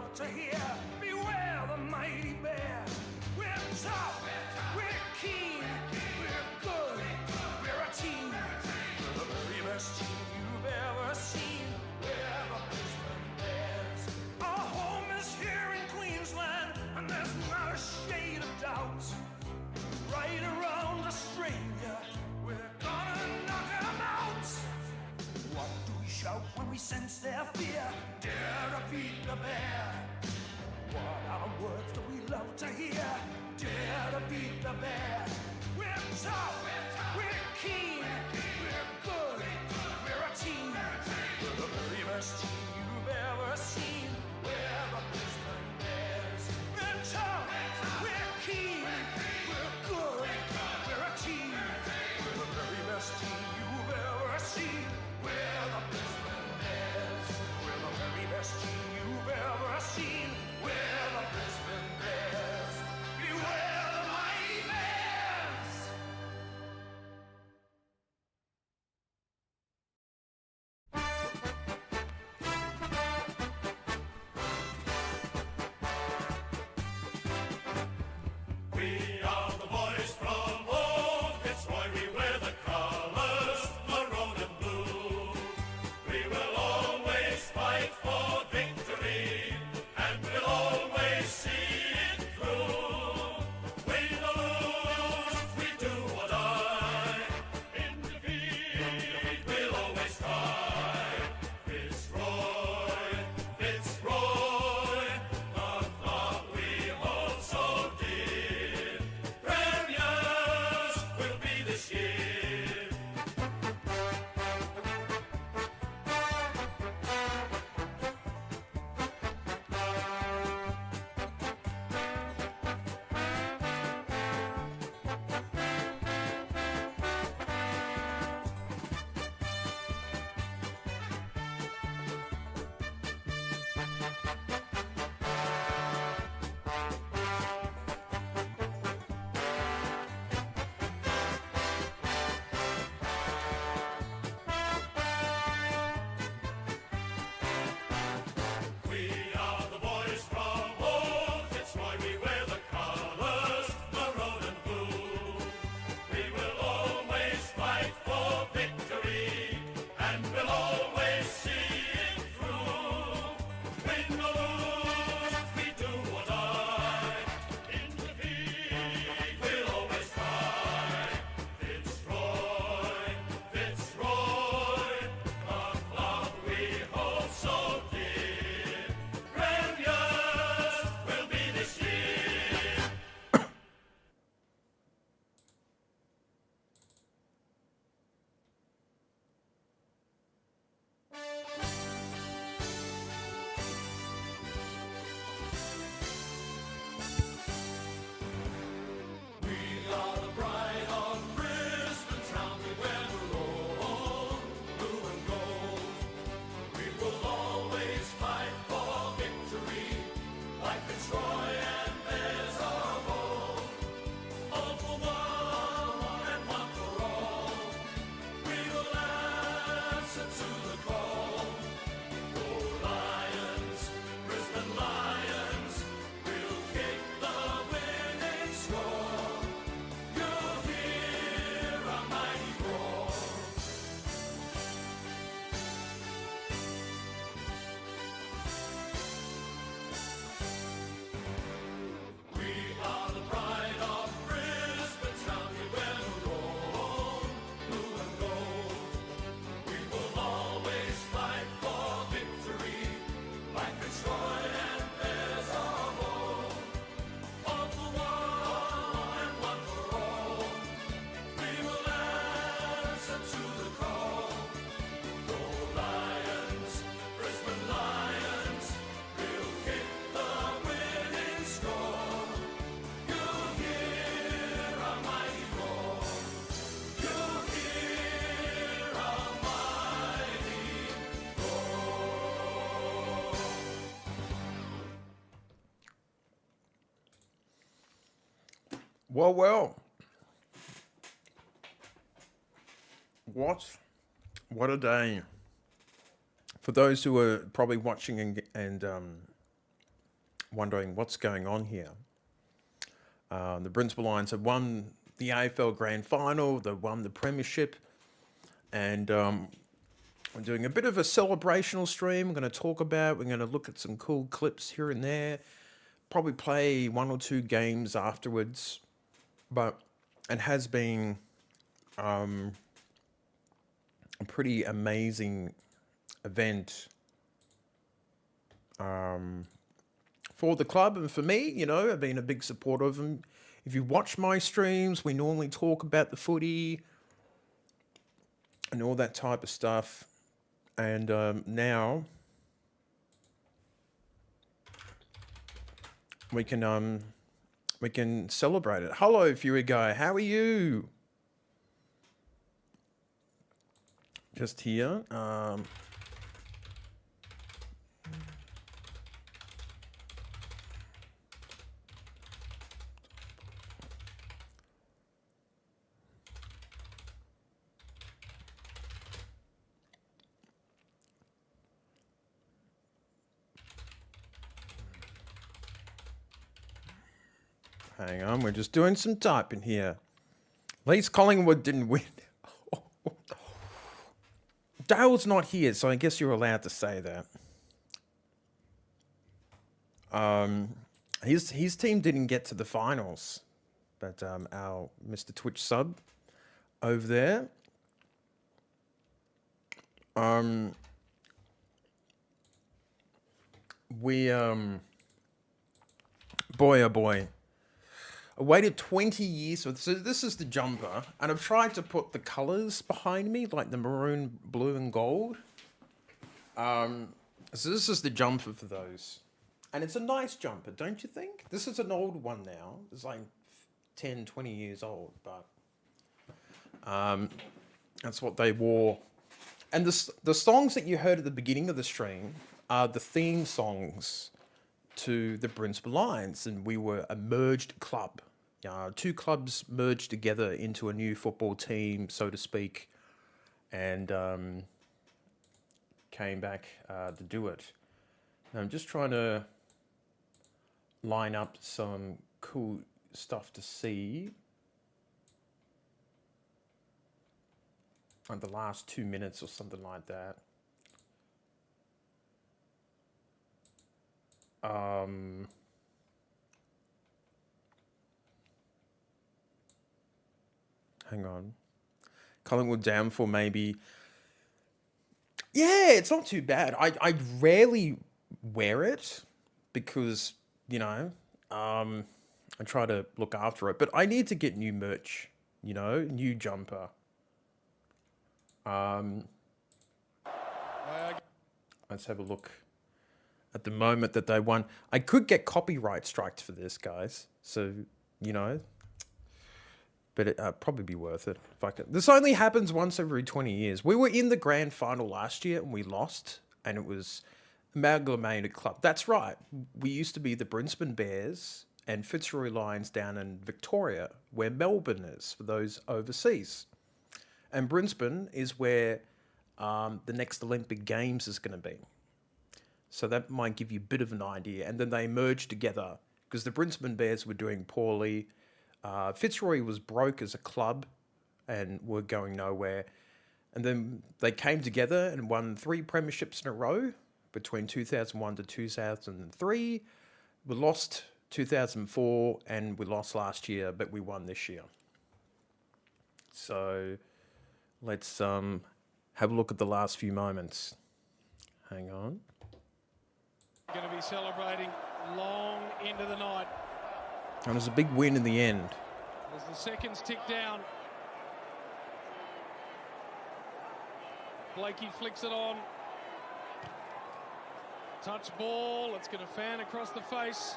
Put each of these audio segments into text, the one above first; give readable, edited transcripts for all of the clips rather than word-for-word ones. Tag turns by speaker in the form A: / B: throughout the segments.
A: love to hear. Beware the mighty bear. We're tough, we're keen, we're good, we're a team. We're the very best team you've ever seen. We're the Brisbane Bears. Our home is here in Queensland, and there's not a shade of doubt. Right around Australia, we're gonna knock 'em out. What do we shout when we sense their fear? Dare to beat the bear. What are words that we love to hear? Dare to beat the bear. We're tough, we're keen, we're good, we're a team. We're the very best team you've ever seen. We're the Brisbane Bears. We're tough, we're keen, we're good, we're a team. We're the very best team you've ever seen. We're the Brisbane Bears. We're the very best team you've ever seen. We're the Brisbane Bears. Beware the mighty bears.
B: We are the boys from Old Fitzroy. We wear the colours maroon and blue. We will always fight for victory, and we'll always see it through. Win or lose, we do or die. In defeat, we'll always try. Fitzroy, Fitzroy, the club we hold so dear. Premiers will be this year. We are the boys from Old Fitzroy. We wear the colours maroon and blue. We will always fight for victory, and we'll always see it through. Win or lose, we do or die. In defeat, we'll always try. Fitzroy, Fitzroy, the club we hold so dear. Premiers will be this year. We are the pride of Brisbane town. We wear maroon, blue and gold. We will always fight for victory, like Fitzroy and Bears of old. All for one and one for all. We will answer to the call. Go Lions, Brisbane Lions, we'll kick the winning score. You'll hear a mighty roar. We are the pride of Brisbane town. We wear maroon, blue and gold. We will always fight for victory, like Fitzroy and Bears of old. All for one and one for all. We will answer to the call. Go Lions, Brisbane Lions, we'll kick the winning score. You'll hear a mighty roar. You'll hear a mighty roar.
C: Well. What a day. For those who are probably watching and wondering what's going on here. The Brisbane Lions have won the AFL Grand Final, they've won the Premiership, and we're doing a bit of a celebrational stream. We're going to we're going to look at some cool clips here and there, probably play 1 or 2 games afterwards, but it has been a pretty amazing event for the club and for me. You know, I've been a big supporter of them. If you watch my streams, we normally talk about the footy and all that type of stuff. And now we can celebrate it. Hello, Fury Guy. How are you? Just here. Hang on, we're just doing some typing here. At least Collingwood didn't win. Dale's not here, so I guess you're allowed to say that. His team didn't get to the finals, but our Mr. Twitch sub over there, boy oh boy, I waited 20 years for this. So this is the jumper, and I've tried to put the colors behind me, like the maroon, blue, and gold. So this is the jumper for those. And it's a nice jumper, don't you think? This is an old one now. It's like 10, 20 years old, but that's what they wore. And the songs that you heard at the beginning of the stream are the theme songs to the Brisbane Lions, and we were a merged club. 2 clubs merged together into a new football team, so to speak, and came back to do it. And I'm just trying to line up some cool stuff to see on the last 2 minutes or something like that. Hang on. Collingwood down for maybe... Yeah, it's not too bad. I rarely wear it because, you know, I try to look after it. But I need to get new merch, you know, new jumper. Let's have a look at the moment that they won. I could get copyright striked for this, guys. So, you know... But it'd probably be worth it. If I could. This only happens once every 20 years. We were in the grand final last year and we lost. And it was amalgamated club. That's right. We used to be the Brisbane Bears and Fitzroy Lions down in Victoria, where Melbourne is, for those overseas. And Brisbane is where the next Olympic Games is going to be. So that might give you a bit of an idea. And then they merged together because the Brisbane Bears were doing poorly. Fitzroy was broke as a club and were going nowhere. And then they came together and won 3 premierships in a row between 2001 to 2003. We lost 2004 and we lost last year, but we won this year. So let's have a look at the last few moments. Hang on.
D: Going to be celebrating long into the night.
C: And it was a big win in the end.
D: As the seconds tick down, Blakey flicks it on. Touch ball, it's going to fan across the face.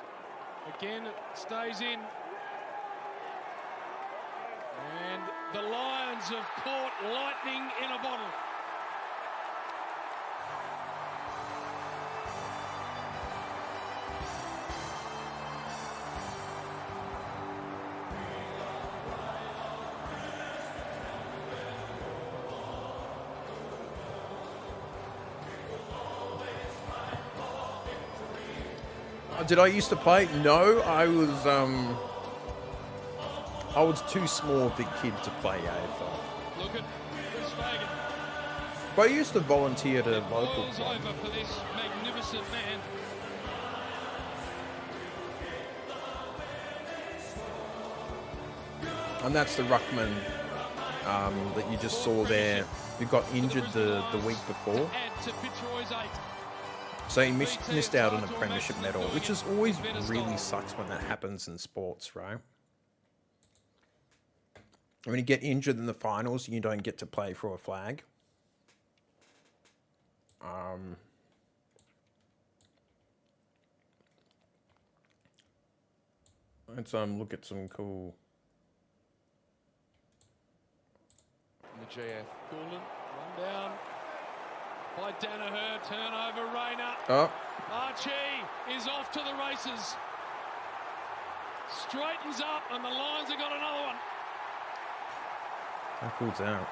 D: Again, it stays in. And the Lions have caught lightning in a bottle.
C: Did I used to play? No, I was too small of a kid to play AFL.
D: Look at this Fagan.
C: But I used to volunteer at a local
D: Boils
C: club.
D: over for this magnificent man.
C: And that's the ruckman that you just saw there, who got injured the week before.
D: Add to Fitzroy's 8.
C: So he missed out on a premiership medal, which is always really sucks when that happens in sports, right? When you get injured in the finals, you don't get to play for a flag. Let's look at some cool.
D: The GF. Coolin, run down by Danaher, turnover, Rayner.
C: Oh,
D: Archie is off to the races. Straightens up, and the Lions have got another one.
C: how cool's that?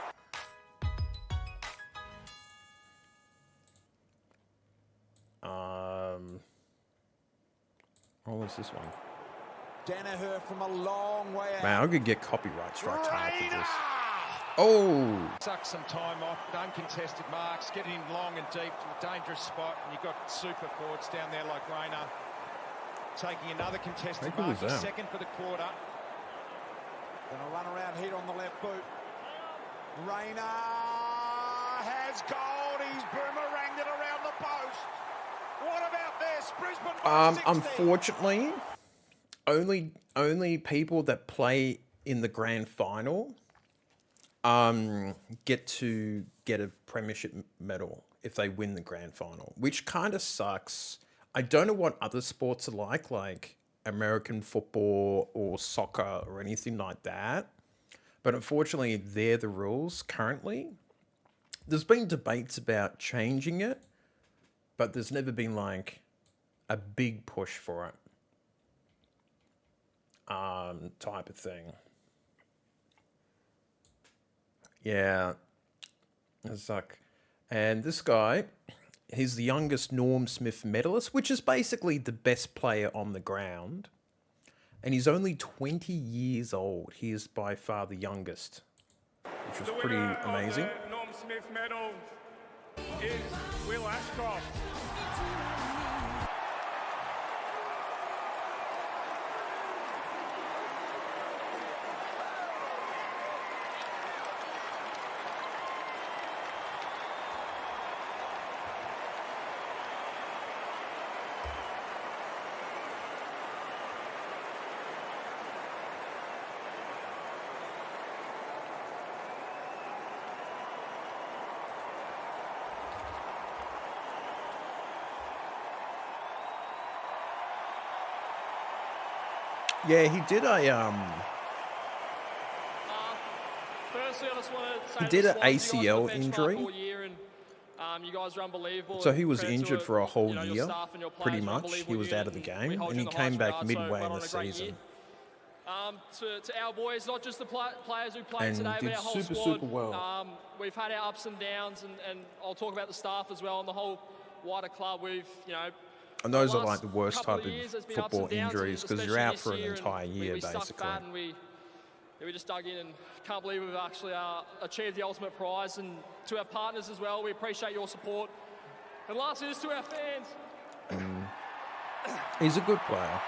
C: What was this one?
E: Danaher from a long way out.
C: Man, I could get copyright strikes hard for this. Oh,
F: Suck some time off, uncontested marks, get in long and deep to a dangerous spot, and you've got super forwards down there like Rayner. Taking another contested
C: How cool
F: mark,
C: is that?
F: second for the quarter.
E: Gonna run around here on the left boot. Rayner has gold. He's boomeranged it around the post. What about this? Brisbane by 60.
C: unfortunately, only people that play in the grand final get to get a premiership medal if they win the grand final, which kind of sucks. I don't know what other sports are like American football or soccer or anything like that, but unfortunately they're the rules currently. There's been debates about changing it, but there's never been like a big push for it type of thing. Yeah, it's like, and this guy, he's the youngest Norm Smith medalist, which is basically the best player on the ground, and he's only 20 years old. He is by far the youngest, which was pretty amazing.
A: The Norm Smith medal is Will Ashcroft.
C: Yeah, he did a
G: Firstly, I just want to say
C: He did
G: to
C: an
G: the Swans, you guys
C: ACL
G: were benchmark
C: injury.
G: all year and, you guys are unbelievable.
C: So he was
G: Credit to
C: injured
G: it,
C: for a whole
G: your
C: year,
G: staff and your
C: pretty
G: players are
C: much. He
G: unbelievable
C: was
G: unit,
C: out of the game,
G: we hold
C: and
G: you
C: he
G: in the
C: came
G: highest
C: back
G: regard,
C: midway
G: so
C: in
G: well
C: the
G: done, a great
C: season.
G: year. To our boys, not just the players who played
C: And
G: today,
C: did
G: but our whole
C: super,
G: squad.
C: super well.
G: We've had our ups and downs, and I'll talk about the staff as well, and the whole wider club. We've,
C: And those are
G: last
C: like the worst
G: couple
C: type of
G: years, there's been ups
C: football
G: and downs,
C: injuries because you're
G: especially
C: out
G: this
C: for an
G: year, and
C: entire year,
G: we stuck
C: basically.
G: fat and we just dug in and can't believe we've actually achieved the ultimate prize. And to our partners as well, we appreciate your support. And lastly, just to our fans.
C: He's a good player.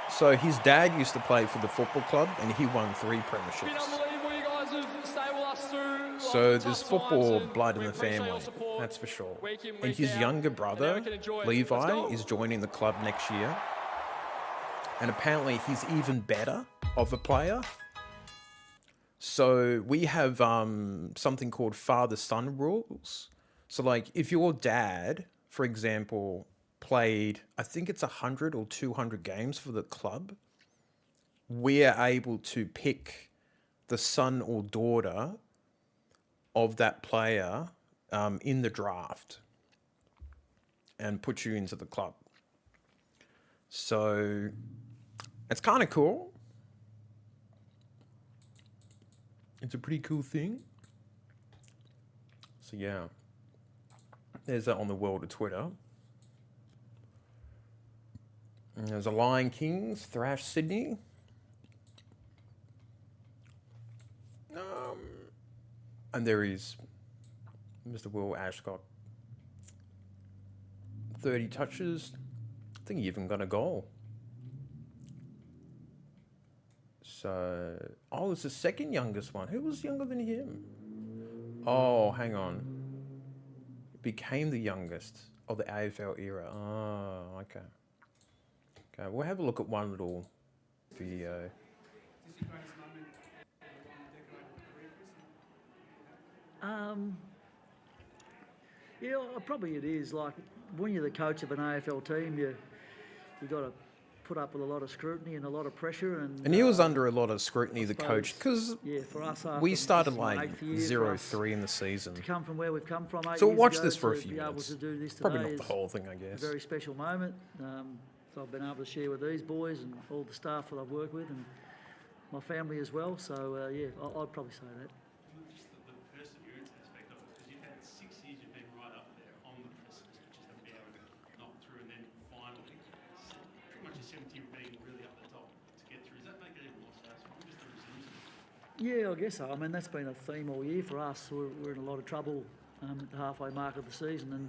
C: So his dad used to play for the football club, and he won 3
G: It's been
C: premierships.
G: unbelievable. You guys have stayed with us through.
C: So
G: tough
C: there's
G: times,
C: football
G: and
C: blood in
G: we
C: the
G: appreciate your
C: family,
G: support
C: that's for sure.
G: week in,
C: And
G: week
C: his
G: out.
C: younger
G: And now
C: brother,
G: we can enjoy it. Let's
C: Levi,
G: go.
C: is joining the club next year. And apparently he's even better of a player. So we have something called father-son rules. So like if your dad, for example, played, I think it's 100 or 200 games for the club, we're able to pick the son or daughter of that player in the draft and put you into the club. So it's kind of cool. It's a pretty cool thing. So yeah, there's that on the world of Twitter. And there's a Lion Kings, thrash Sydney. And there is Mr. Will Ashcott. 30 touches. I think he even got a goal. So, it's the second youngest one. Who was younger than him? Oh, hang on. Became the youngest of the AFL era. Oh, okay. Okay, we'll have a look at one little video.
H: Yeah, probably it is. Like, when you're the coach of an AFL team, you got to put up with a lot of scrutiny and a lot of pressure. And
C: he was under a lot of scrutiny, the coach, because
H: for us,
C: we started like
H: 0-3
C: 0-3 in the season.
H: to come from where we've come from.
C: So we'll watch
H: ago,
C: this for a
H: to
C: few
H: be able
C: minutes.
H: to do this
C: Probably
H: today
C: not the
H: is
C: whole thing, I
H: a
C: guess.
H: very special moment. So I've been able to share with these boys and all the staff that I've worked with and my family as well. So I'd probably say that.
I: Just the perseverance aspect of it, because you've had 6 years you've been right up there on the precipice, which is about not through, and then finally, pretty much a 70 being really up the top to get through. Does that make it even more satisfying, just the resilience?
H: Yeah, I guess so. I mean, that's been a theme all year for us. We're in a lot of trouble at the halfway mark of the season, and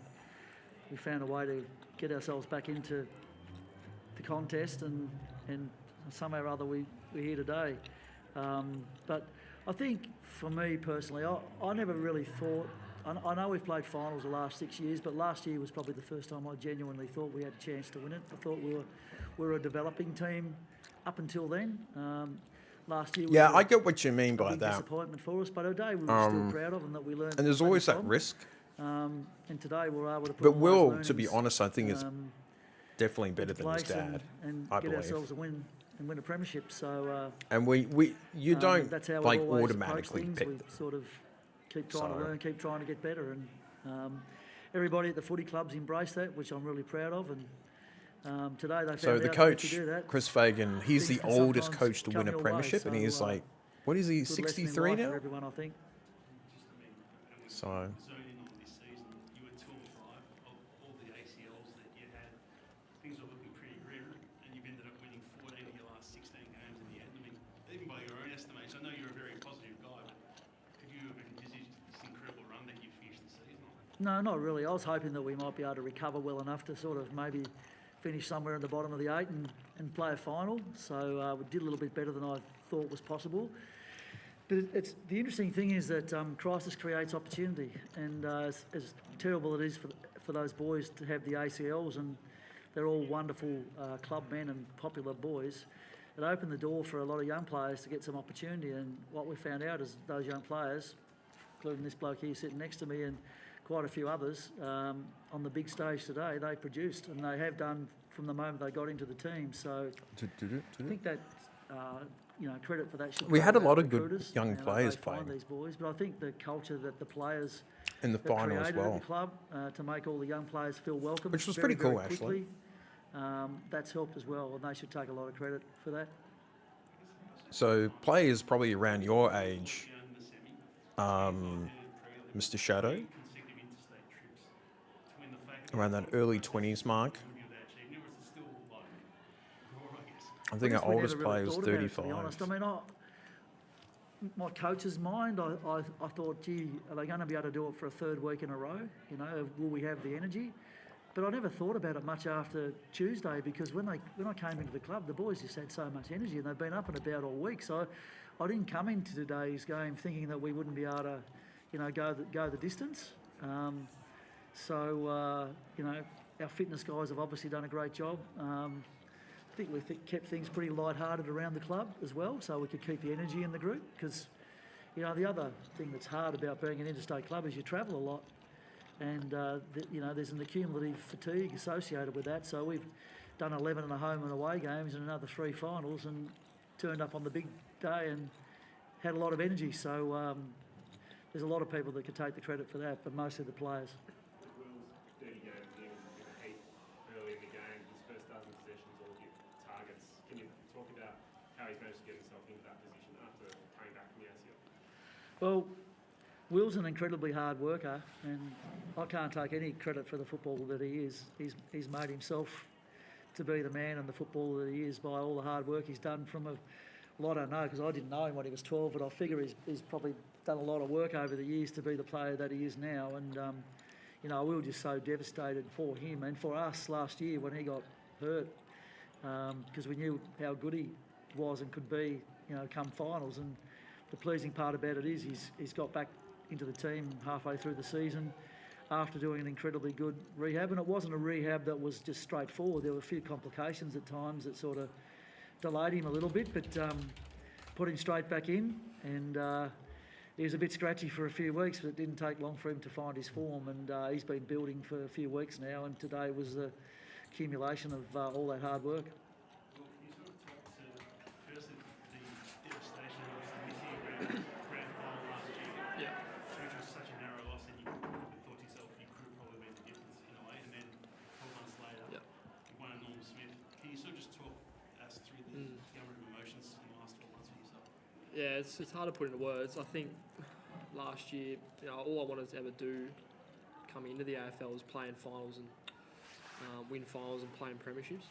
H: we found a way to get ourselves back into the contest, and somehow or other we're here today. But I think for me personally, I never really thought, I know we've played finals the last 6 years, but last year was probably the first time I genuinely thought we had a chance to win it. I thought we were a developing team up until then. Last year was
C: I get what you mean
H: a
C: by
H: big
C: that.
H: disappointment for us, but today we were still proud of, and that we learned.
C: And there's always that
H: from.
C: risk.
H: And today we're able to put
C: But
H: all those
C: Will,
H: learnings,
C: to be honest, I think is definitely better
H: into
C: than his
H: place
C: dad.
H: and
C: I
H: get
C: believe.
H: ourselves a win and win a premiership. So
C: And you don't
H: that's how
C: like
H: we always
C: automatically
H: approach
C: pick
H: things.
C: them.
H: We sort of keep trying
C: So-
H: to learn, keep trying to get better, and everybody at the footy club's embraced that, which I'm really proud of. And today they found
C: So
H: out
C: the
H: that
C: coach,
H: if you do that,
C: Chris Fagan, he's
H: things
C: the
H: can
C: oldest
H: sometimes
C: coach to
H: come
C: win a
H: your way.
C: premiership, and
H: So,
C: he's like, what is he,
H: good lesson in
C: 63
H: life
C: now?
H: for everyone, I think.
C: So,
I: Zoning on this season, you were 2 and 5 of all the ACLs that you had. Things were looking pretty grim, and you've ended up winning 14 of your last 16 games in the end. I mean, even by your own estimation, I know you're a very positive guy, but could you have envisaged this incredible run that you finished the season on?
H: No, not really. I was hoping that we might be able to recover well enough to sort of maybe finish somewhere in the bottom of the 8 and play a final. So we did a little bit better than I thought was possible. But the interesting thing is that crisis creates opportunity, and as terrible it is for those boys to have the ACLs, and they're all wonderful club men and popular boys, it opened the door for a lot of young players to get some opportunity. And what we found out is those young players, including this bloke here sitting next to me and quite a few others, on the big stage today, they produced, and they have done from the moment they got into the team. So I think that credit for that should
C: We
H: go
C: had a
H: to
C: lot
H: our
C: of good
H: recruiters,
C: young
H: and they
C: players
H: find
C: playing.
H: these boys. But I think the culture that the players
C: in the
H: have
C: final as
H: created
C: well.
H: at the club to make all the young players feel welcome,
C: Which was
H: very,
C: pretty cool,
H: very
C: actually.
H: quickly, that's helped as well, and they should take a lot of credit for that.
C: So players probably around your age, Mr. Shadow,
I: Consecutive interstate trips to win the fact
C: around that early 20s mark.
I: of that achievement, or is it still like raw, I guess?
C: I think
H: guess
C: our
H: we
C: oldest
H: never really
C: player was
H: thought about it, to be
C: 35.
H: honest. I mean, my coach's mind, I thought, gee, are they going to be able to do it for a third week in a row? You know, will we have the energy? But I never thought about it much after Tuesday, because when I came into the club, the boys just had so much energy, and they've been up and about all week. So I didn't come into today's game thinking that we wouldn't be able to, go the distance. Our fitness guys have obviously done a great job. I think we kept things pretty light-hearted around the club as well, so we could keep the energy in the group. Because, the other thing that's hard about being an interstate club is you travel a lot, and there's an accumulative fatigue associated with that. So we've done 11 and a home and away games and another 3 finals, and turned up on the big day and had a lot of energy. So there's a lot of people that could take the credit for that, but mostly the players.
J: Will's 30 games in with a heat early in the game, his first dozen possessions, all hit targets. Can you talk about how he's managed to get himself into that position after coming back from the ACL?
H: Well, Will's an incredibly hard worker, and I can't take any credit for the footballer that he is. He's made himself to be the man and the footballer that he is by all the hard work he's done from a... Well, I don't know, because I didn't know him when he was 12, but I figure he's probably done a lot of work over the years to be the player that he is now. And, you know, we were just so devastated for him and for us last year when he got hurt, because we knew how good he was and could be, you know, come finals. And the pleasing part about it is he's got back into the team halfway through the season after doing an incredibly good rehab. And it wasn't a rehab that was just straightforward. There were a few complications at times that sort of delayed him a little bit, but put him straight back in. And he was a bit scratchy for a few weeks, but it didn't take long for him to find his form. And he's been building for a few weeks now, and today was the accumulation of all that hard work.
I: Well, can you sort of talk to, firstly, the devastation of missing a grand final last year, which was such a narrow loss, and you thought to yourself you could have probably made the difference in a way, and then 12 months later, you won a Norm Smith. Can you sort of just talk us through the gamut of emotions in the last 12 months for yourself?
G: Yeah, it's hard to put into words. I think last year, you know, all I wanted to ever do coming into the AFL was play in finals and win finals and play in premierships.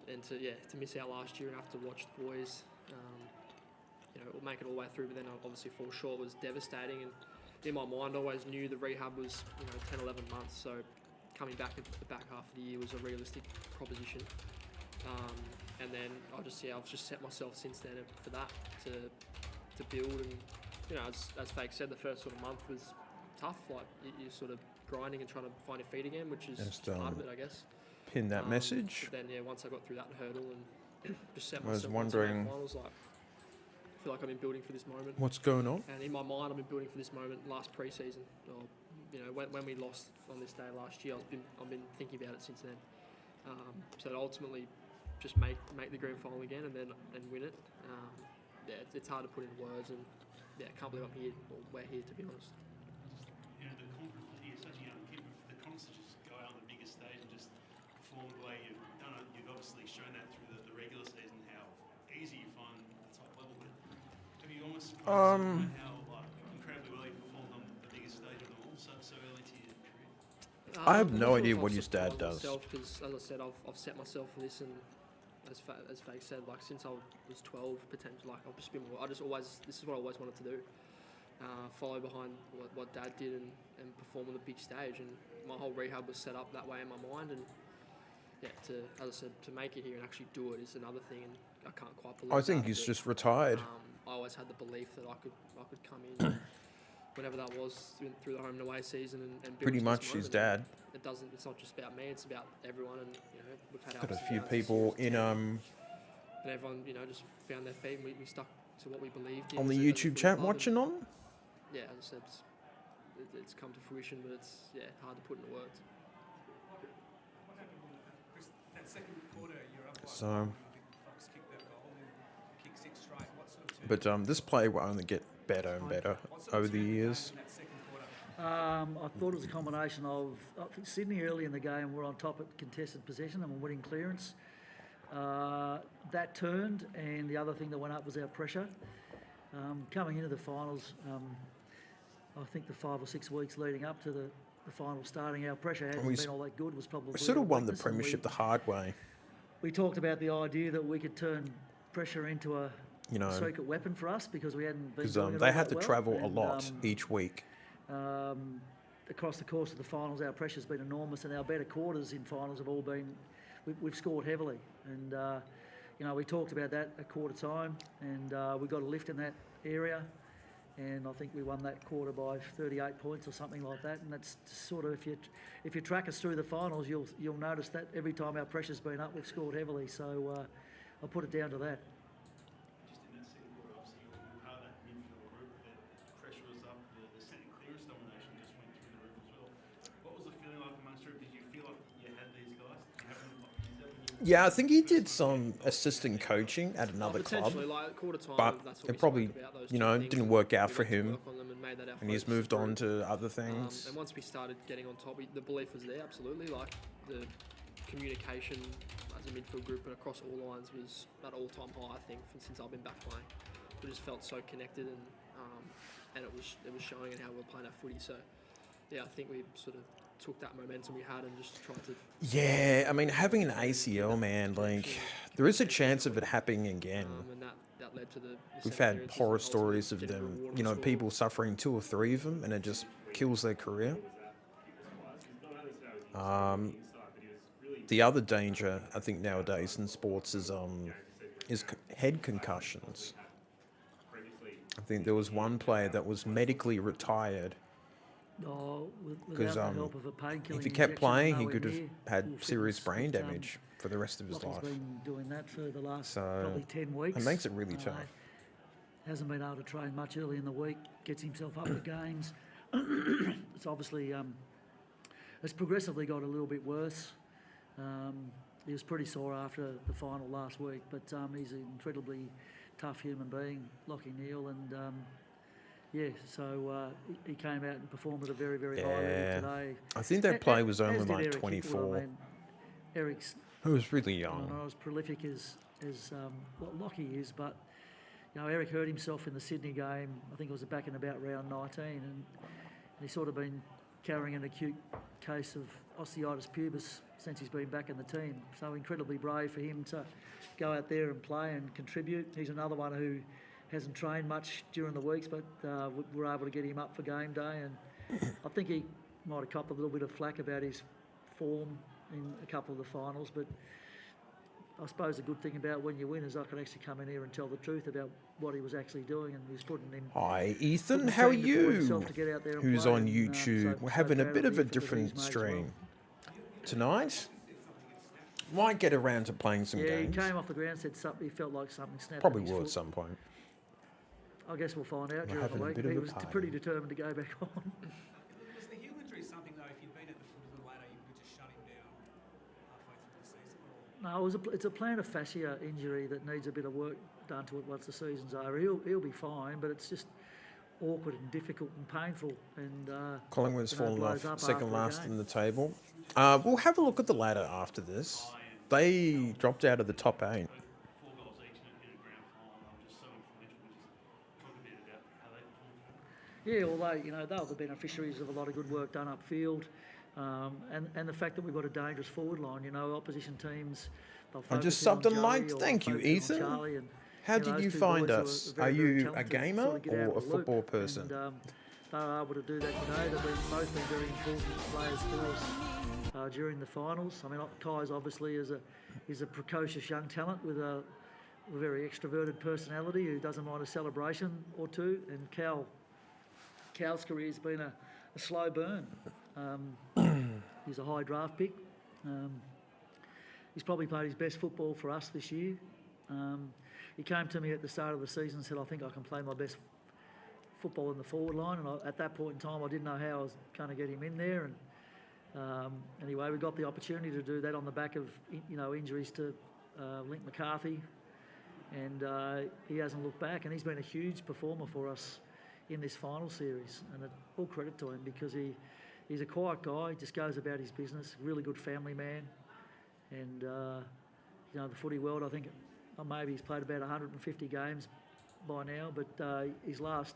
G: And to miss out last year and have to watch the boys, you know, make it all the way through, but then obviously fall short was devastating. And in my mind, I always knew the rehab was, you know, 10, 11 months. So coming back at the back half of the year was a realistic proposition. And then I've just set myself since then for that to build. And you know, as Fake said, the first sort of month was tough. Like you're sort of grinding and trying to find your feet again, which is part of it, I guess.
C: Pin that message.
G: But then once I got through that hurdle and just set myself.
C: I was wondering.
G: Finals, like, I feel like I've been building for this moment.
C: What's going on?
G: And in my mind, I've been building for this moment last pre-season. Or, you know, when we lost on this day last year, I've been thinking about it since then. So that ultimately, just make the grand final again and win it. It's hard to put into words, and I can't believe I'm here, or we're here, to be honest.
I: You know, the confidence, you're such a young kid, but the confidence to just go out on the biggest stage and just perform the way you've done it. You've obviously shown that through the regular season, how easy you find the top level. But have you almost surprised how incredibly well you performed on the biggest stage of them all so early to your career?
C: I have no idea what his dad does.
G: Because, as I said, I've set myself for this, and as Fake said, like since I was 12, potentially, like this is what I always wanted to do. Follow behind what Dad did and perform on the big stage, and my whole rehab was set up that way in my mind. And as I said, to make it here and actually do it is another thing, and I can't quite believe.
C: I think he's just retired.
G: I always had the belief that I could come in whenever that was through the home and away season and build
C: Pretty
G: to
C: much
G: this
C: his
G: moment.
C: dad.
G: It's not just about me, it's about everyone. And you know, we've had
C: Got a
G: ups and
C: few
G: downs
C: people
G: this year,
C: in
G: and everyone, you know, just found their feet, and we stuck to what we believed in.
C: on the
G: as a
C: YouTube chat
G: club.
C: watching on.
G: Yeah, as I said, it's come to fruition, but it's hard to put into words.
K: That second quarter, you're up by
C: So,
K: Fox kicked that goal and kicked 6 straight. What sort of
C: but this play will only get better and better over the years.
K: in that second quarter?
H: I thought it was a combination of Sydney early in the game were on top at contested possession and were winning clearance. That turned, and the other thing that went up was our pressure. Coming into the finals, I think the 5 or 6 weeks leading up to the final starting, our pressure hadn't been all that good. Was probably
C: We sort of won the
H: weakness, and
C: premiership the hard way.
H: we talked about the idea that we could turn pressure into a secret weapon for us because we hadn't been doing it
C: they
H: all
C: had
H: that
C: to
H: well.
C: travel a
H: And,
C: lot each week.
H: Across the course of the finals, our pressure's been enormous, and our better quarters in finals have all been. We've scored heavily, and you know, we talked about that at quarter time, and we got a lift in that area, and I think we won that quarter by 38 points or something like that. And that's sort of, if you track us through the finals, you'll notice that every time our pressure's been up, we've scored heavily. So I'll put it down to that.
I: Just in that second quarter, obviously, you were part of that midfield group. The pressure was up. The second clearance domination just went through the roof as well. What was the feeling like amongst the group? Did you feel like you had these guys? Did you have them?
C: Yeah, I think he did some assistant coaching at another club,
G: like quarter time,
C: but
G: that's what
C: it
G: we
C: probably,
G: spoke about, those
C: you
G: two
C: know,
G: things,
C: didn't
G: and
C: work out
G: we
C: for
G: got to
C: him,
G: work on them and made that our
C: and he's
G: focus
C: moved on
G: group.
C: to other things.
G: And once we started getting on top, the belief was there, absolutely. Like the communication as a midfield group and across all lines was at all-time high, I think, since I've been back playing. We just felt so connected, and it was showing in how we were playing our footy. So, yeah, I think we sort of took that momentum we had and just tried to.
C: Yeah, I mean, having an ACL, man, like, there is a chance of it happening again.
G: And that led to the
C: We've
G: second
C: had
G: period,
C: horror
G: ultimately
C: stories of
G: getting
C: them,
G: rewarded
C: you know,
G: score.
C: people suffering 2 or 3 of them, and it just kills their career. The other danger, I think, nowadays in sports is head concussions. I think there was one player that was medically retired because
H: without the help of a painkilling
C: if he kept
H: injection,
C: playing, he
H: nowhere
C: could have
H: near
C: had
H: full
C: serious
H: fitness,
C: brain
H: but,
C: damage for the rest of his
H: Lockie's
C: life.
H: been doing that for the last
C: So
H: probably 10 weeks.
C: it makes it really tough.
H: Hasn't been able to train much early in the week, gets himself up for games. It's obviously, it's progressively got a little bit worse. He was pretty sore after the final last week, but he's an incredibly tough human being, Lockie Neal, and so he came out and performed at a very, very high level today.
C: I think that play was only
H: As did
C: like
H: Eric
C: 24.
H: Hipwood. I mean, Eric's
C: He was really young.
H: not as prolific as what Lockie is, but Eric hurt himself in the Sydney game. I think it was back in about round 19, and he's sort of been carrying an acute case of osteitis pubis since he's been back in the team. So incredibly brave for him to go out there and play and contribute. He's another one who hasn't trained much during the weeks, but we're able to get him up for game day. And I think he might have copped a little bit of flack about his form in a couple of the finals, but I suppose the good thing about when you win is I can actually come in here and tell the truth about what he was actually doing, and he's putting him.
C: Hi, Ethan.
H: putting
C: How are
H: the team before
C: you?
H: himself to get out there and
C: Who's
H: play,
C: on
H: and,
C: YouTube?
H: so
C: We're having a
H: proud
C: bit
H: of
C: of a
H: him for the
C: different
H: Bees mates well.
C: stream tonight. Might get around to playing some
H: Yeah,
C: games.
H: he came off the ground, said something. He felt like something snapped.
C: Probably
H: in his
C: will at
H: foot.
C: some point.
H: I guess we'll find out
C: We're
H: during
C: having
H: the
C: a
H: week.
C: bit of
H: He
C: a
H: was
C: party.
H: pretty determined to go back on.
K: Was the heel injury something, though, if you'd been at the foot of the ladder, you could have just shut him down halfway through the season? Or?
H: No, it's a plantar fascia injury that needs a bit of work done to it once the season's over. He'll be fine, but it's just awkward and difficult and painful. And
C: Collingwood's fallen
H: blows
C: off
H: up
C: second
H: after a
C: last
H: game.
C: in the table. We'll have a look at the ladder after this. They dropped out of the top 8.
I: 4 goals each in a grand final. They were just so influential. Which is talk a bit about how they performed.
H: Yeah, although they were the beneficiaries of a lot of good work done upfield, and the fact that we've got a dangerous forward line. Opposition teams.
C: I just subbed and liked. Thank you, Ethan. How did you find us? Are you a gamer or a football person?
H: And, they were able to do that today. They've both been very important players for us during the finals. I mean, Kai's obviously is a precocious young talent with a very extroverted personality who doesn't mind a celebration or two. And Cal's career's been a slow burn. He's a high draft pick. He's probably played his best football for us this year. He came to me at the start of the season and said, I think I can play my best football in the forward line. And at that point in time, I didn't know how I was going to get him in there. And anyway, we got the opportunity to do that on the back of injuries to Link McCarthy. And he hasn't looked back. And he's been a huge performer for us in this final series. And all credit to him because he's a quiet guy. He just goes about his business. Really good family man. And, the footy world, I think maybe he's played about 150 games by now, but his last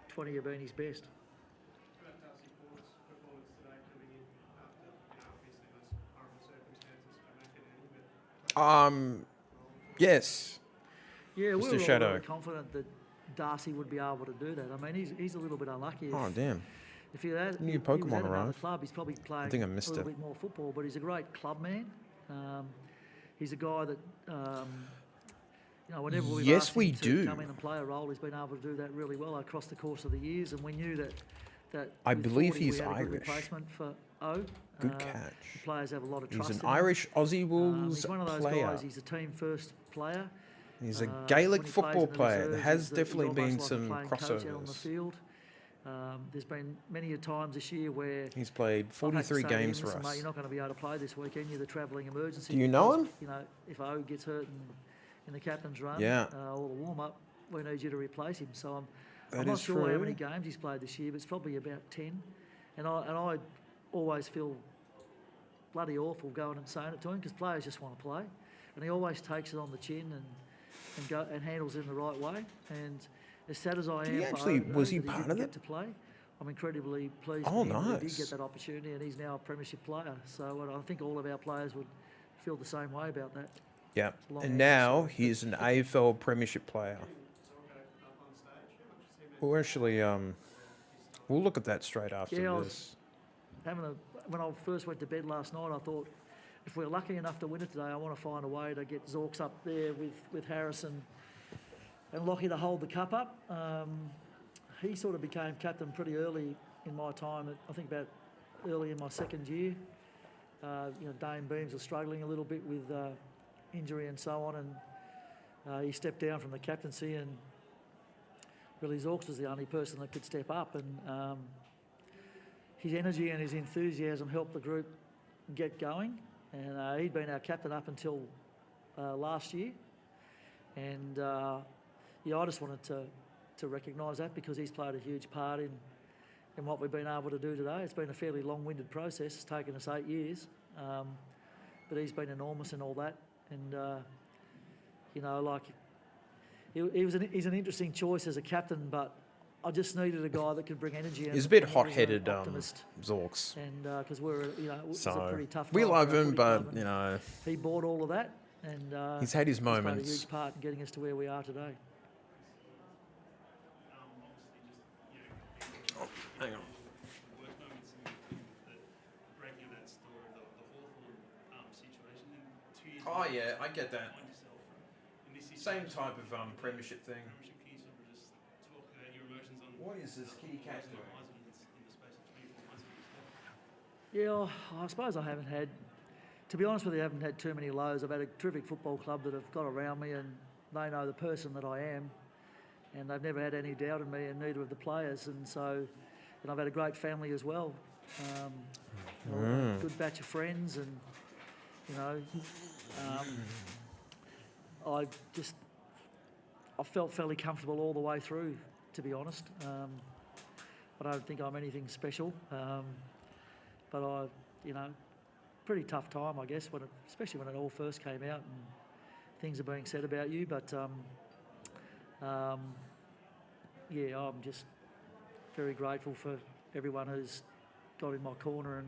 H: 20 have been his best.
J: About Darcy Ford's performance today coming in after, obviously those horrible circumstances for McInerney, but
C: Yes.
H: Yeah, we
C: Mr.
H: were all
C: Shadow.
H: really confident that Darcy would be able to do that. I mean, he's a little bit unlucky.
C: Oh, damn.
H: If he had,
C: New
H: he was
C: Pokemon
H: at another
C: arrived.
H: club, he's probably playing
C: I think I missed
H: a little
C: it.
H: bit more football, but he's a great club man. He's a guy that, whenever we've
C: Yes,
H: asked
C: we
H: him to
C: do.
H: come in and play a role, he's been able to do that really well across the course of the years. And we knew that
C: I
H: with
C: believe
H: 40
C: he's
H: we had a good
C: Irish.
H: replacement for O.
C: Good
H: The
C: catch.
H: players have a lot of trust
C: He's an
H: in him.
C: Irish Aussie Wolves
H: He's one of those
C: player.
H: guys. He's a team first player.
C: He's a
H: When
C: Gaelic
H: he plays
C: football
H: in the
C: player. There
H: reserves,
C: has
H: he's
C: definitely
H: almost
C: been
H: like a
C: some
H: playing coach out on the
C: crossovers.
H: field. There's been many a times this year where
C: He's played
H: I've had to
C: 43
H: say to him,
C: games for
H: "Listen, mate,
C: us.
H: you're not going to be able to play this weekend. You're the travelling emergency.
C: Do you know
H: because,
C: him?
H: If O gets hurt in the captain's run
C: Yeah.
H: or the warm up, we need you to replace him." So I'm
C: That
H: not
C: is
H: sure how
C: true.
H: many games he's played this year, but it's probably about 10. And I always feel bloody awful going and saying it to him because players just want to play, and he always takes it on the chin and handles it in the right way. And as sad as I
C: Did he
H: am, for
C: actually-
H: Odo
C: was he
H: that
C: part
H: didn't
C: of
H: get
C: it?
H: to play. I'm incredibly pleased
C: Oh,
H: for him that he did
C: nice.
H: get that opportunity, and he's now a premiership player. So I think all of our players would feel the same way about that.
C: Yeah.
H: long
C: And
H: answer,
C: now
H: sorry.
C: he's an AFL Premiership player. We'll actually we'll look at that straight after
H: Yeah,
C: this.
H: When I first went to bed last night, I thought, if we're lucky enough to win it today, I want to find a way to get Zorks up there with Harrison and Lockie to hold the cup up. He sort of became captain pretty early in my time. I think about early in my second year. Dane Beams was struggling a little bit with injury and so on, and he stepped down from the captaincy, and really Zorks was the only person that could step up, and his energy and his enthusiasm helped the group get going. And he'd been our captain up until last year, and I just wanted to recognise that, because he's played a huge part in what we've been able to do today. It's been a fairly long-winded process. It's taken us 8 years, but he's been enormous in all that. And he's an interesting choice as a captain, but I just needed a guy that could bring energy.
C: He's a bit
H: and was an
C: hot-headed,
H: optimist.
C: Zorks.
H: And because we're, it was a
C: So
H: pretty tough.
C: we
H: time
C: love
H: for our
C: him,
H: footy
C: but
H: club, and he bought all of that, and
C: he's had his
H: he's played a
C: moments.
H: huge part in getting us to where we are today.
C: Hang on.
I: Worst moments in the breaking of that story, the Hawthorn situation in 2 years.
C: Oh yeah, I get that.
I: Find yourself in this
C: Same
I: situation.
C: type of premiership thing.
I: Premiership, can you sort of just talk about your emotions on
C: What is this kitty cat
I: losing
C: doing?
I: a Heisman in the space of 24 months of yourself?
H: Yeah, I suppose I haven't had, to be honest with you, I haven't had too many lows. I've had a terrific football club that have got around me, and they know the person that I am, and they've never had any doubt in me, and neither have the players. And so, and I've had a great family as well, a good batch of friends, and I felt fairly comfortable all the way through, to be honest. I don't think I'm anything special, but pretty tough time, I guess, especially when it all first came out and things are being said about you. But I'm just very grateful for everyone who's got in my corner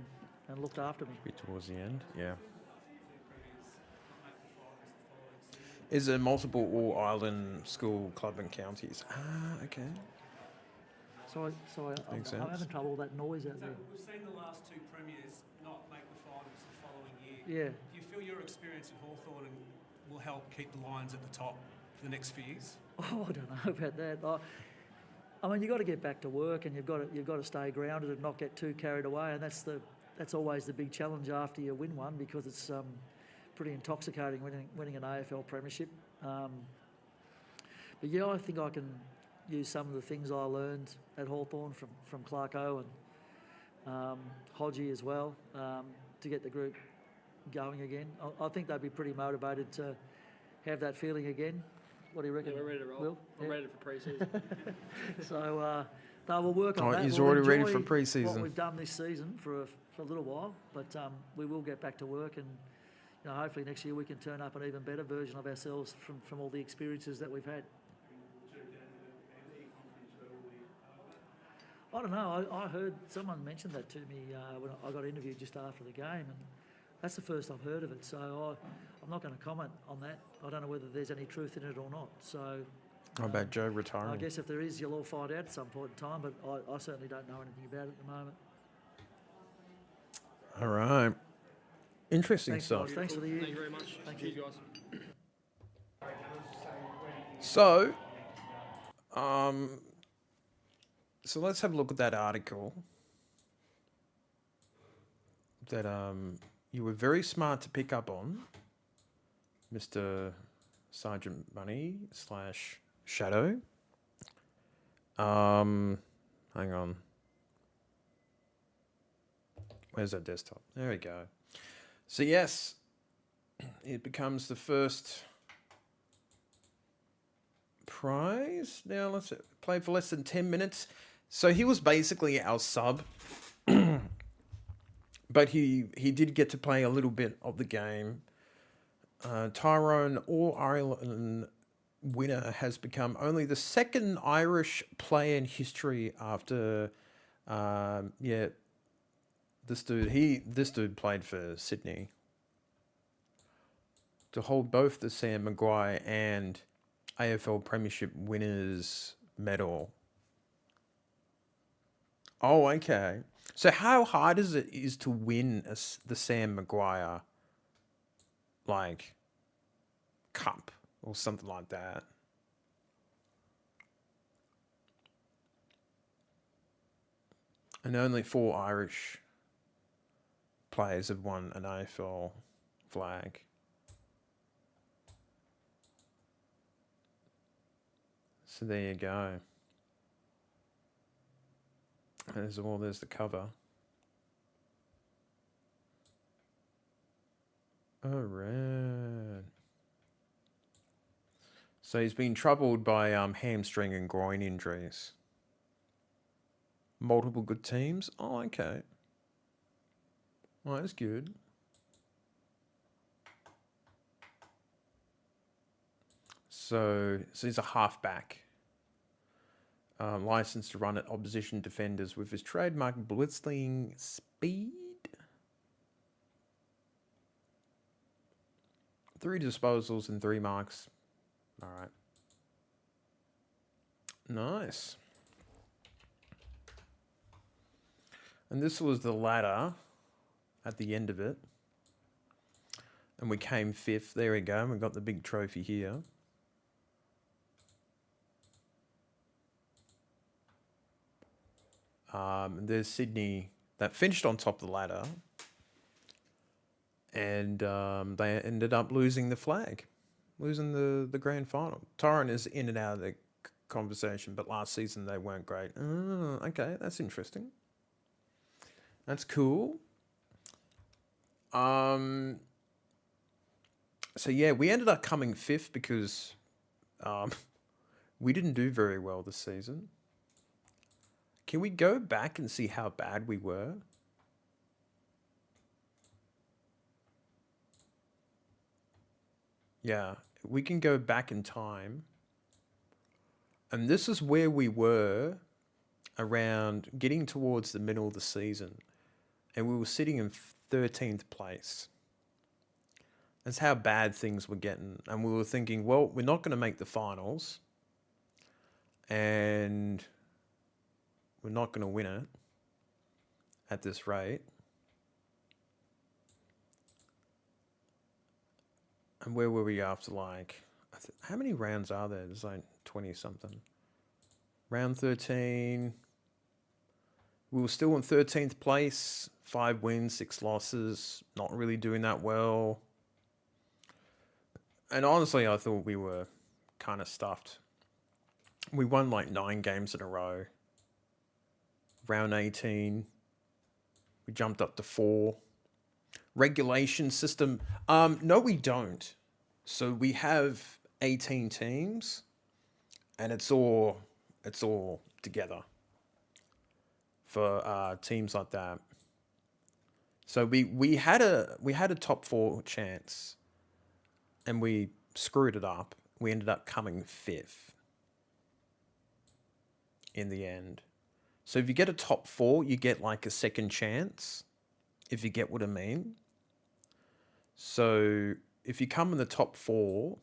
H: and looked after me.
C: Bit towards the end, yeah. Is there multiple all-island school, club and counties? Ah, okay.
H: Sorry,
C: Makes
H: I'm
C: sense.
H: having trouble with that noise out
K: So
H: there.
K: we've seen the last two premiers not make the finals the following year.
H: Yeah.
K: Do you feel your experience at Hawthorn will help keep the Lions at the top for the next few years?
H: Oh, I don't know about that. I mean, you've got to get back to work, and you've got to stay grounded and not get too carried away, and that's always the big challenge after you win one, because it's pretty intoxicating winning an AFL premiership. But yeah, I think I can use some of the things I learned at Hawthorn from Clarko and Hodgie as well, to get the group going again. I think they'd be pretty motivated to have that feeling again. What do you reckon?
G: Yeah, we're ready to roll.
H: Will?
G: I'm
H: Yeah.
G: ready for pre-season.
H: So they will work on
C: Oh,
H: that.
C: he's
H: We'll
C: already ready
H: enjoy
C: for pre-season.
H: What we've done this season for a little while, but we will get back to work, and hopefully next year we can turn up an even better version of ourselves from all the experiences that we've had. I don't know. I heard someone mention that to me when I got interviewed just after the game, and that's the first I've heard of it. So I'm not going to comment on that. I don't know whether there's any truth in it or not. So
C: How about Joe
H: I
C: retiring?
H: guess if there is, you'll all find out at some point in time, but I certainly don't know anything about it at the moment.
C: All right. Interesting
H: Thanks,
C: stuff.
H: guys. Thanks for the year.
G: Thank you very much.
H: Thank
G: Cheers,
H: you.
G: guys.
C: So let's have a look at that article that you were very smart to pick up on, Mr. Sergeant Money / Shadow. Hang on. Where's that desktop? There we go. So yes, it becomes the first prize. Now let's play for less than 10 minutes. So he was basically our sub, but he did get to play a little bit of the game. Tyrone All-Ireland winner has become only the second Irish player in history after Yeah, this dude played for Sydney. To hold both the Sam Maguire and AFL Premiership winners medal. Oh, okay. So how hard is to win the Sam Maguire like cup or something like that? And only 4 Irish players have won an AFL flag. So there you go. There's the cover. Alright. So he's been troubled by hamstring and groin injuries. Multiple good teams? Oh, okay. Oh, that's good. So he's a halfback. Licensed to run at opposition defenders with his trademark blitzing speed. 3 disposals and 3 marks. All right. Nice. And this was the ladder at the end of it. And we came 5th. There we go. We got the big trophy here. There's Sydney that finished on top of the ladder. And they ended up losing the flag. Losing the grand final. Torrent is in and out of the conversation, but last season they weren't great. Oh, okay, that's interesting. That's cool. So yeah, we ended up coming 5th because we didn't do very well this season. Can we go back and see how bad we were? Yeah, we can go back in time. And this is where we were around getting towards the middle of the season. And we were sitting in 13th place. That's how bad things were getting. And we were thinking, well, we're not going to make the finals. And we're not going to win it at this rate. And where were we after like... how many rounds are there? There's like 20 something. Round 13. We were still in 13th place. 5 wins, 6 losses. Not really doing that well. And honestly, I thought we were kind of stuffed. We won like 9 games in a row. Round 18. We jumped up to 4. Regulation system. No, we don't. So we have 18 teams. And it's all together for teams like that. So we had a top 4 chance, and we screwed it up. We ended up coming 5th in the end. So if you get a top 4, you get like a second chance, if you get what I mean. So if you come in the top 4,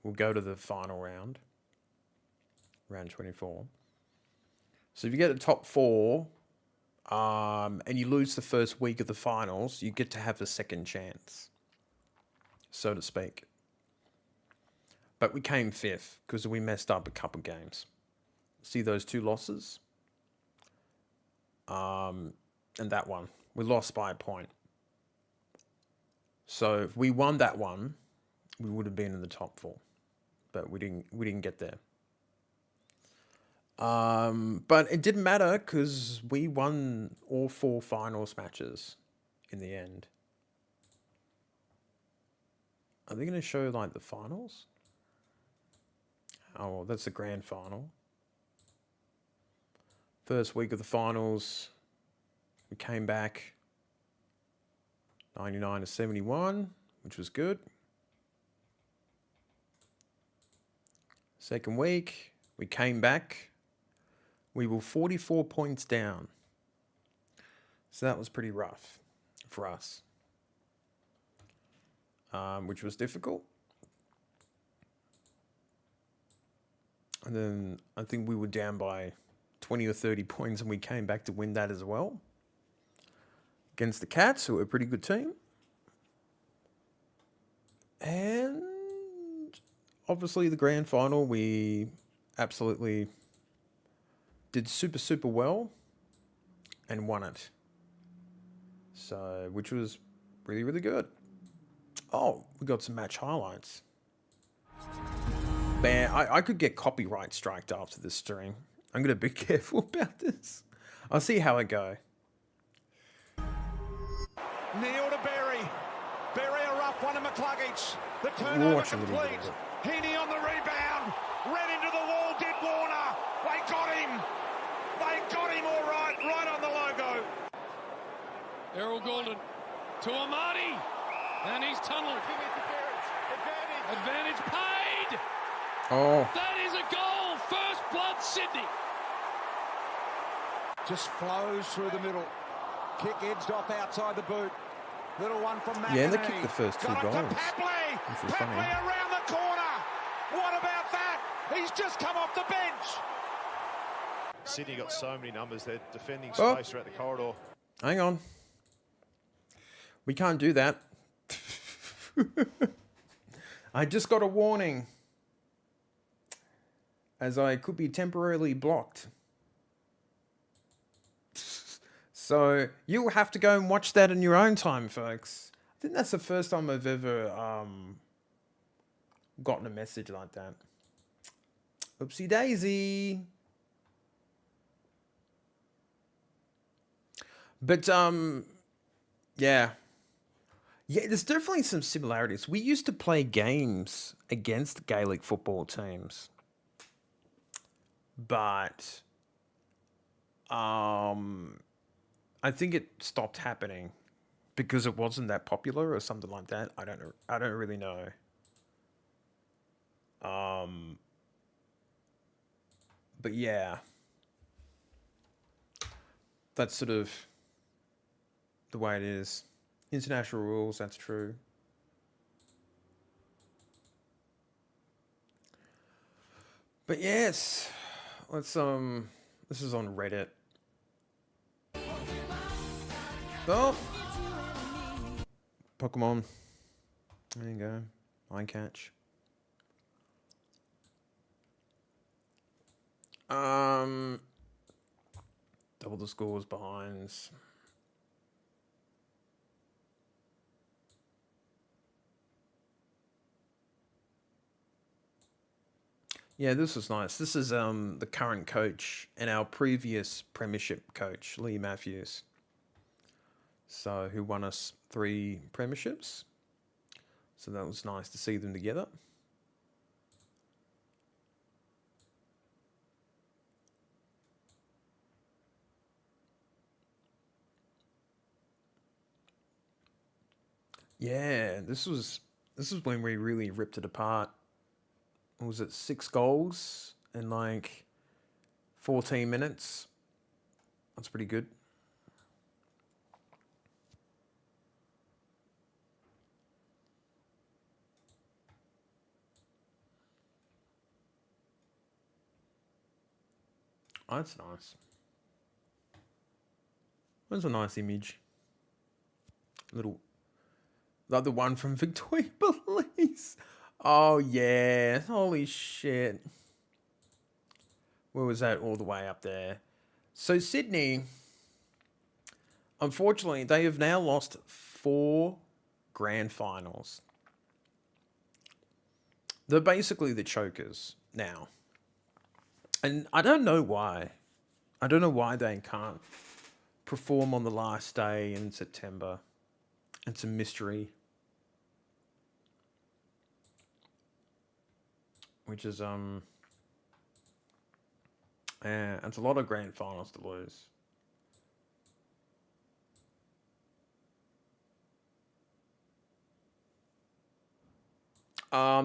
C: we'll go to the final round. Round 24. So if you get a top 4, and you lose the first week of the finals, you get to have a second chance, so to speak. But we came 5th because we messed up a couple games. See those 2 losses? And that one. We lost by a point. So if we won that one, we would have been in the top 4. But we didn't get there. But it didn't matter because we won all 4 finals matches in the end. Are they going to show like the finals? Oh, well, that's the grand final. First week of the finals, we came back 99-71, which was good. Second week, we came back. We were 44 points down. So that was pretty rough for us, which was difficult. And then I think we were down by 20 or 30 points and we came back to win that as well. Against the Cats, who are a pretty good team. And obviously the grand final, we absolutely did super, super well and won it. So, which was really, really good. Oh, we got some match highlights. Man, I could get copyright striked after this stream. I'm going to be careful about this. I'll see how I go.
E: Neil to Berry. Berry a rough one to McCluggage. The turnover complete. Heaney on the rebound. Ran into the wall, did Warner. They got him. They got him all right, right on the logo.
D: Errol Gordon to Amadi. And he's tunnelled. Advantage paid.
C: Oh.
D: That is a goal. First blood, Sydney.
E: Just flows through the middle. Kick edged off outside the boot. Little one from McInerney.
C: Yeah, they kicked the first 2
E: got
C: goals.
E: it to Papley.
C: This is
E: Papley
C: funny.
E: around the corner. What about that? He's just come off the bench.
F: Sydney got so many numbers. They're defending
C: Oh.
F: space throughout the corridor.
C: Hang on. We can't do that. I just got a warning. As I could be temporarily blocked. So you'll have to go and watch that in your own time, folks. I think that's the first time I've ever gotten a message like that. Oopsie daisy. But yeah. Yeah, there's definitely some similarities. We used to play games against Gaelic football teams. But I think it stopped happening because it wasn't that popular or something like that. I don't know. I don't really know. But yeah, that's sort of the way it is. International rules, that's true. But yes, let's this is on Reddit. Oh, Pokemon. There you go. Eye catch. Double the scores behinds. Yeah, this was nice. This is the current coach and our previous premiership coach, Lee Matthews. So who won us 3 premierships. So that was nice to see them together. Yeah, this is when we really ripped it apart. What was it, 6 goals in like 14 minutes? That's pretty good. Oh, that's nice. That's a nice image. Little, like the one from Victoria Police. Oh yeah, holy shit. Where was that? All the way up there. So Sydney, unfortunately, they have now lost 4 grand finals. They're basically the chokers now. And I don't know why. I don't know why they can't perform on the last day in September. It's a mystery. Which is, yeah, it's a lot of grand finals to lose.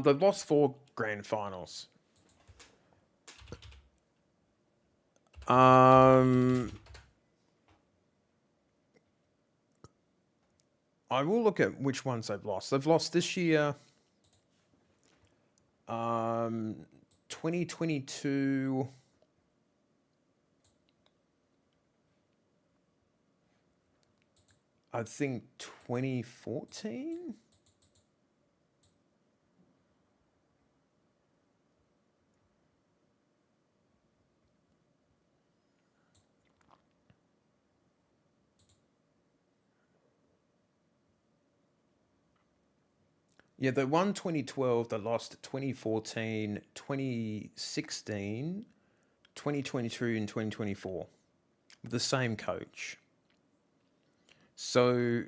C: They've lost 4 grand finals. I will look at which ones they've lost. They've lost this year. 2022. I think 2014. Yeah, they won 2012, they lost 2014, 2016, 2022, and 2024 with the same coach. So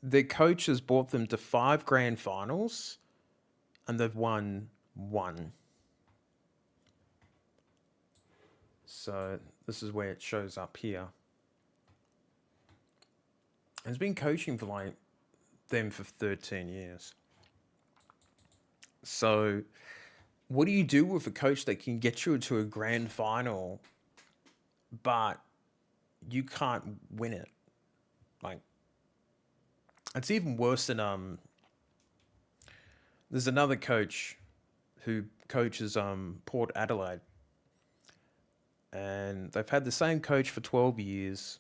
C: their coach has brought them to 5 grand finals and they've won 1. So this is where it shows up here. He's been coaching for like them for 13 years. So what do you do with a coach that can get you to a grand final, but you can't win it? Like, it's even worse than there's another coach who coaches Port Adelaide, and they've had the same coach for 12 years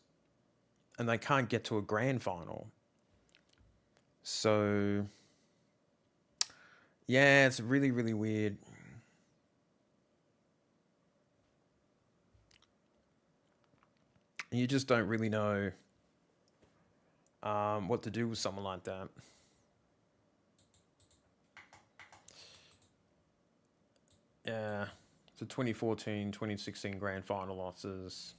C: and they can't get to a grand final. So yeah, it's really, really weird. You just don't really know what to do with someone like that. Yeah. So 2014, 2016 grand final losses.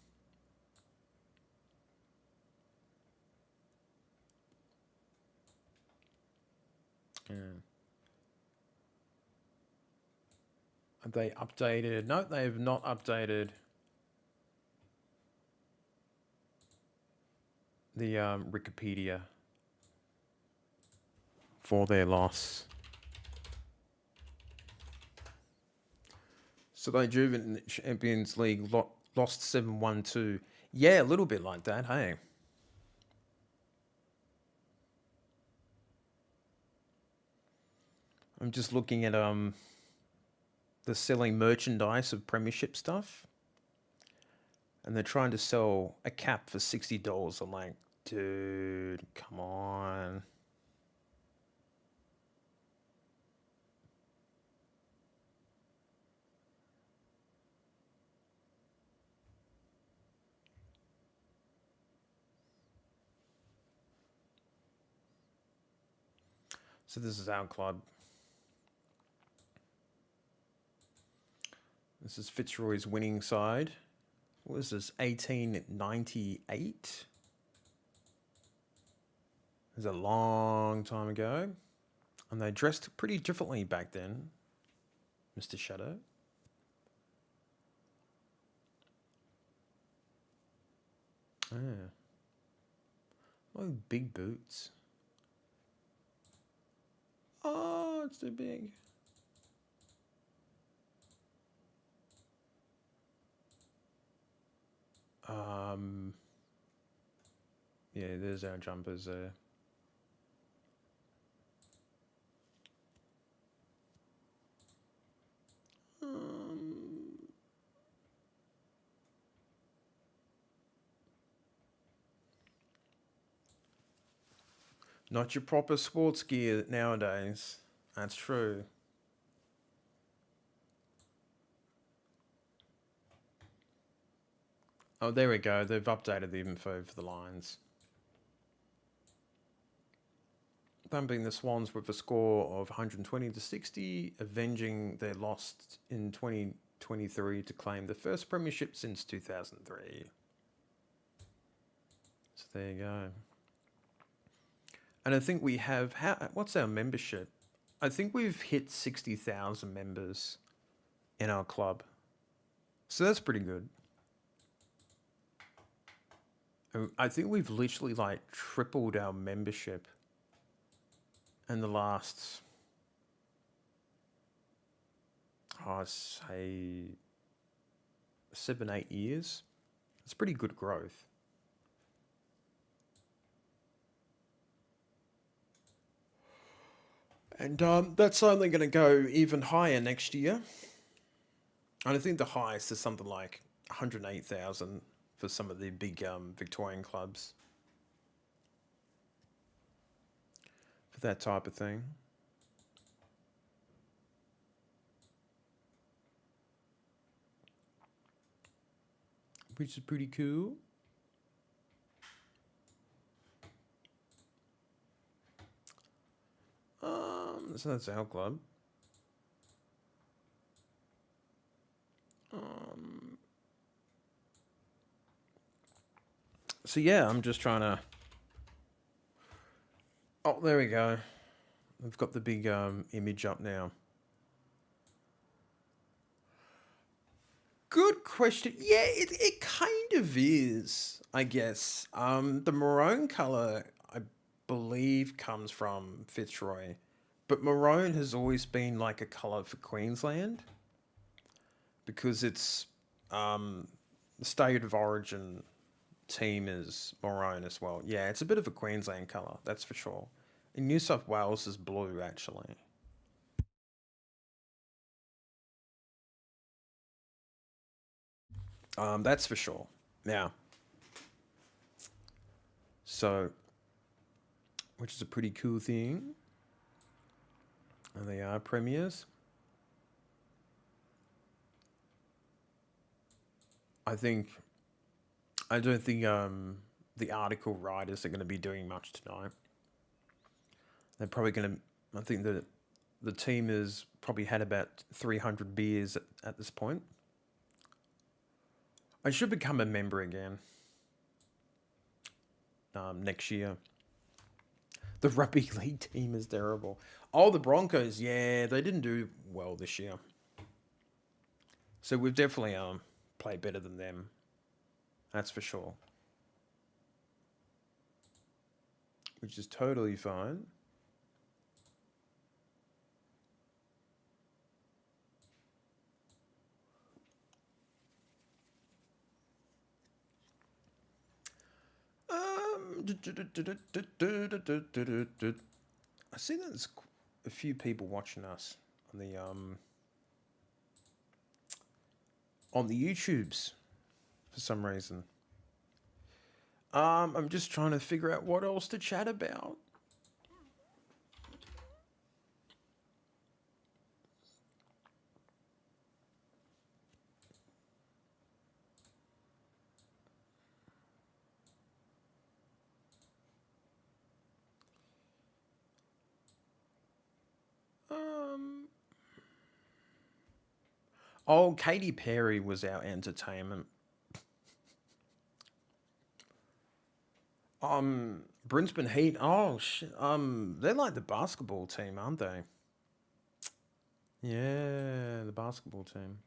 C: Yeah. Have they updated? No, they have not updated the Wikipedia for their loss. So they drew in the Champions League, lost 7-1-2. Yeah, a little bit like that, hey. I'm just looking at the selling merchandise of Premiership stuff, and they're trying to sell a cap for $60. I'm like, dude, come on. So this is our club. This is Fitzroy's winning side. What was this, 1898? It was a long time ago. And they dressed pretty differently back then, Mr. Shadow. Yeah. Oh, big boots. Oh, it's too big. Yeah, there's our jumpers there. Not your proper sports gear nowadays. That's true. Oh, there we go. They've updated the info for the Lions. Thumping the Swans with a score of 120-60, avenging their loss in 2023 to claim the first premiership since 2003. So there you go. And I think we have, what's our membership? I think we've hit 60,000 members in our club. So that's pretty good. I think we've literally like tripled our membership in the last, I'd say 7, 8 years. It's pretty good growth. And that's only going to go even higher next year. And I think the highest is something like 108,000 for some of the big Victorian clubs. For that type of thing. Which is pretty cool. So that's our club. So yeah, I'm just trying to... Oh, there we go. I've got the big image up now. Good question. Yeah, it kind of is, I guess. The maroon colour, I believe, comes from Fitzroy. But maroon has always been like a colour for Queensland. Because it's the state of origin team is maroon as well. Yeah, it's a bit of a Queensland colour, that's for sure. In New South Wales is blue, actually. That's for sure. Yeah. So, which is a pretty cool thing. And they are premiers. I don't think the article writers are going to be doing much tonight. They're probably going to... I think that the team has probably had about 300 beers at this point. I should become a member again next year. The rugby league team is terrible. Oh, the Broncos, yeah, they didn't do well this year. So we've definitely played better than them. That's for sure. Which is totally fine. I see that there's a few people watching us on the YouTubes for some reason. I'm just trying to figure out what else to chat about. Oh, Katy Perry was our entertainment. Brisbane Heat. Oh, they're like the basketball team, aren't they? Yeah, the basketball team.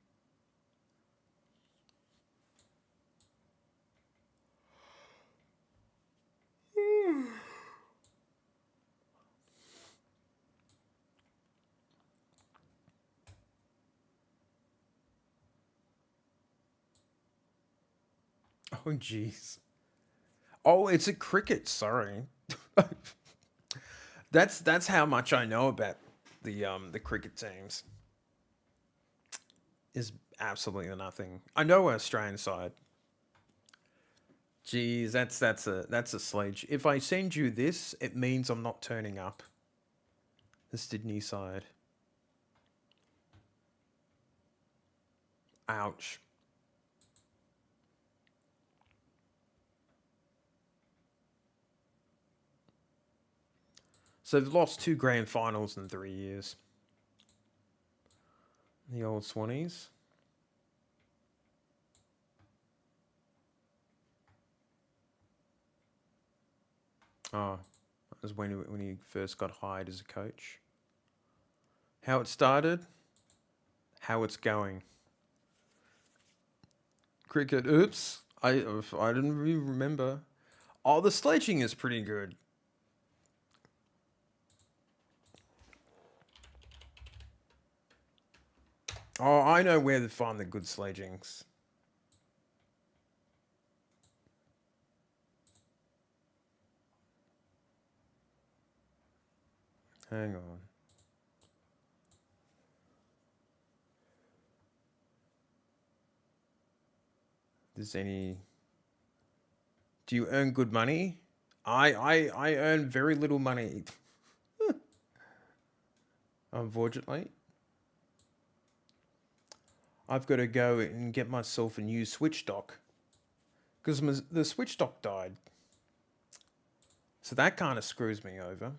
C: Oh, jeez. Oh, it's a cricket. Sorry. That's how much I know about the cricket teams. Is absolutely nothing. I know Australian side. Jeez, that's a sledge. If I send you this, it means I'm not turning up. The Sydney side. Ouch. So they've lost 2 grand finals in 3 years. The old Swannies. Oh, that was when he first got hired as a coach. How it started, how it's going. Cricket, oops. I didn't really remember. Oh, the sledging is pretty good. Oh, I know where to find the good sledgings. Hang on. Does any... Do you earn good money? I earn very little money. Unfortunately. I've got to go and get myself a new Switch dock. Because the Switch dock died. So that kind of screws me over.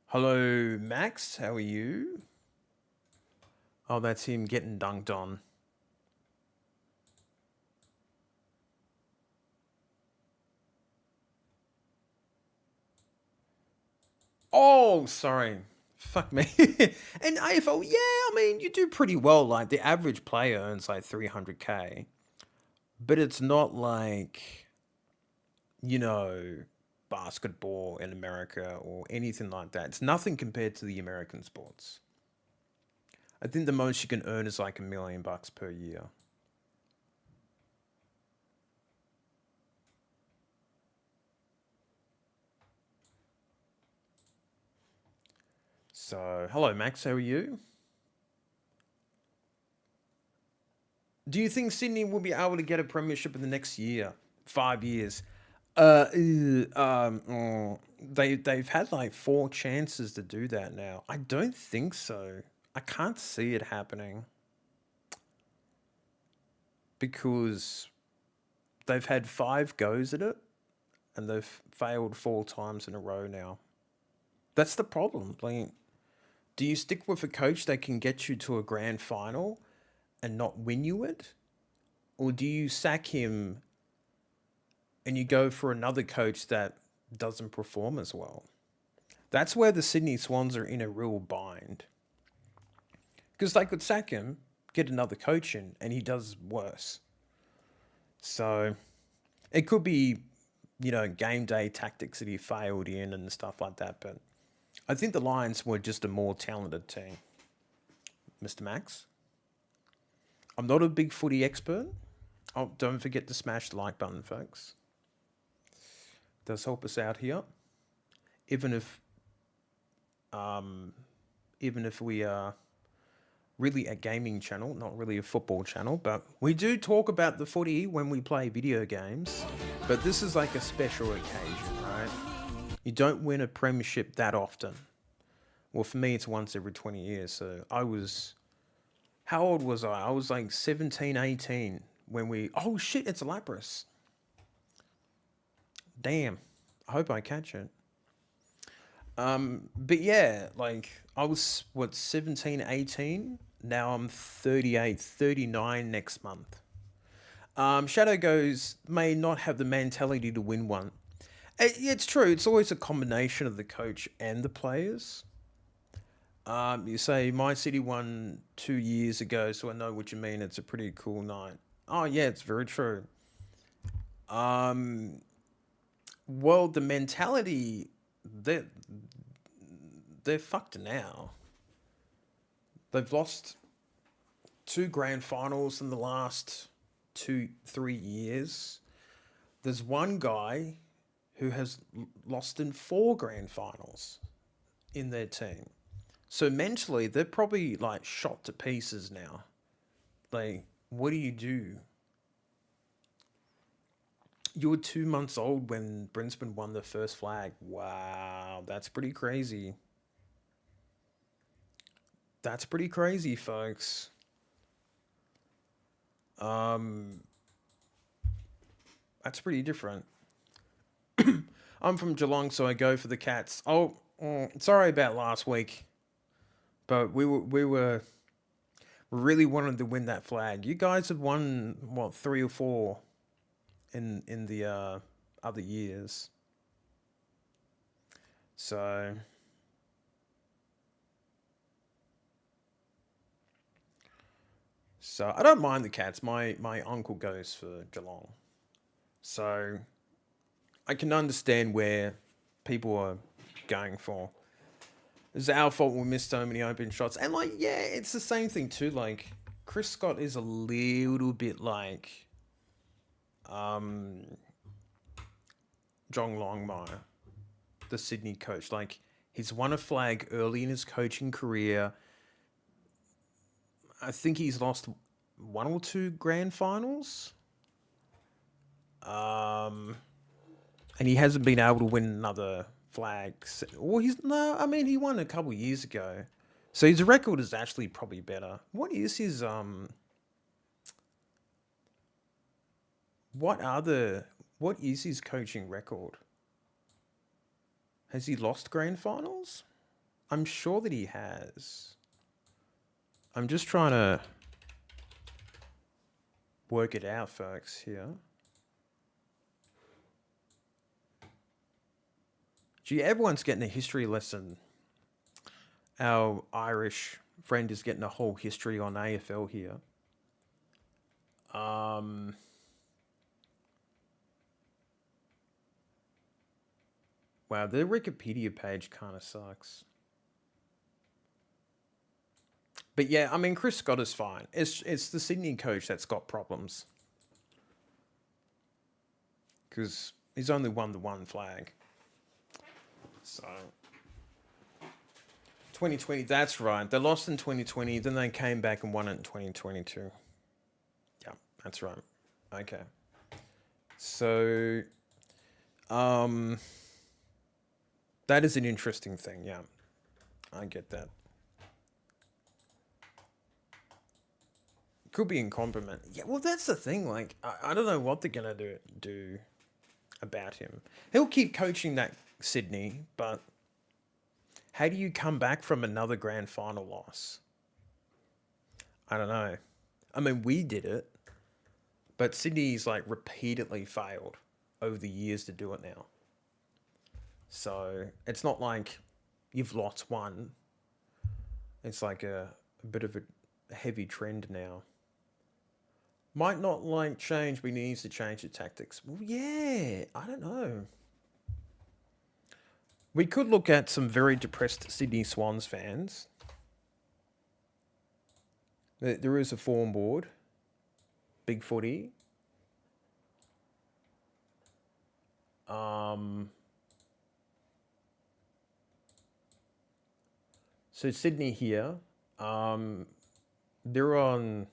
C: Hello, Max. How are you? Oh, that's him getting dunked on. Oh, sorry. Fuck me. And AFL, yeah, I mean, you do pretty well. Like, the average player earns like 300K. But it's not like, you know, basketball in America or anything like that. It's nothing compared to the American sports. I think the most you can earn is like $1 million per year. So, hello, Max. How are you? Do you think Sydney will be able to get a premiership in the next year, 5 years? They've had like 4 chances to do that now. I don't think so. I can't see it happening because they've had 5 goes at it and they've failed 4 times in a row now. That's the problem. Like, do you stick with a coach that can get you to a grand final and not win you it? Or do you sack him and you go for another coach that doesn't perform as well? That's where the Sydney Swans are in a real bind. Because they could sack him, get another coach in, and he does worse. So it could be, you know, game day tactics that he failed in and stuff like that. But I think the Lions were just a more talented team. Mr. Max? I'm not a big footy expert. Oh, don't forget to smash the like button, folks. Does help us out here. Even if we are really a gaming channel, not really a football channel, but we do talk about the footy when we play video games. But this is like a special occasion, right? You don't win a premiership that often. Well, for me, it's once every 20 years. So how old was I? I was like 17, 18 when we... Oh, shit, it's a Lapras. Damn. I hope I catch it. But yeah, like, I was, 17, 18? Now I'm 38, 39 next month. Shadow Goes may not have the mentality to win one. It's true. It's always a combination of the coach and the players. You say, my city won 2 years ago, so I know what you mean. It's a pretty cool night. Oh, yeah, it's very true. Well, the mentality, they're fucked now. They've lost 2 grand finals in the last 2-3 years. There's one guy who has lost in 4 grand finals in their team. So mentally, they're probably like shot to pieces now. Like, what do you do? You were 2 months old when Brisbane won the first flag. Wow, that's pretty crazy. That's pretty crazy, folks. That's pretty different. I'm from Geelong, so I go for the Cats. Oh, sorry about last week, but we really wanted to win that flag. You guys have won what, 3 or 4 in the other years. So I don't mind the Cats. My uncle goes for Geelong. So I can understand where people are going for. It's our fault we missed so many open shots. And like, yeah, it's the same thing too. Like, Chris Scott is a little bit like John Longmire. the Sydney coach. Like, he's won a flag early in his coaching career. I think he's lost 1 or 2 grand finals. And he hasn't been able to win another flag. Well, he won a couple years ago. So his record is actually probably better. What is his what is his coaching record? Has he lost grand finals? I'm sure that he has. I'm just trying to work it out, folks, here. Gee, everyone's getting a history lesson. Our Irish friend is getting a whole history on AFL here. Wow, the Wikipedia page kind of sucks. But yeah, I mean, Chris Scott is fine. It's the Sydney coach that's got problems. Because he's only won the 1 flag. So 2020, that's right. They lost in 2020, then they came back and won it in 2022. Yeah, that's right. Okay. So that is an interesting thing, yeah. I get that. Could be incompetent. Yeah, well, that's the thing. Like, I don't know what they're gonna do about him. He'll keep coaching that Sydney, but how do you come back from another grand final loss? I don't know. I mean, we did it, but Sydney's like repeatedly failed over the years to do it now. So it's not like you've lost one. It's like a bit of a heavy trend now. Might not like change, but he needs to change the tactics. Well, yeah, I don't know. We could look at some very depressed Sydney Swans fans. There is a form board. Big footy. So Sydney here. They're on...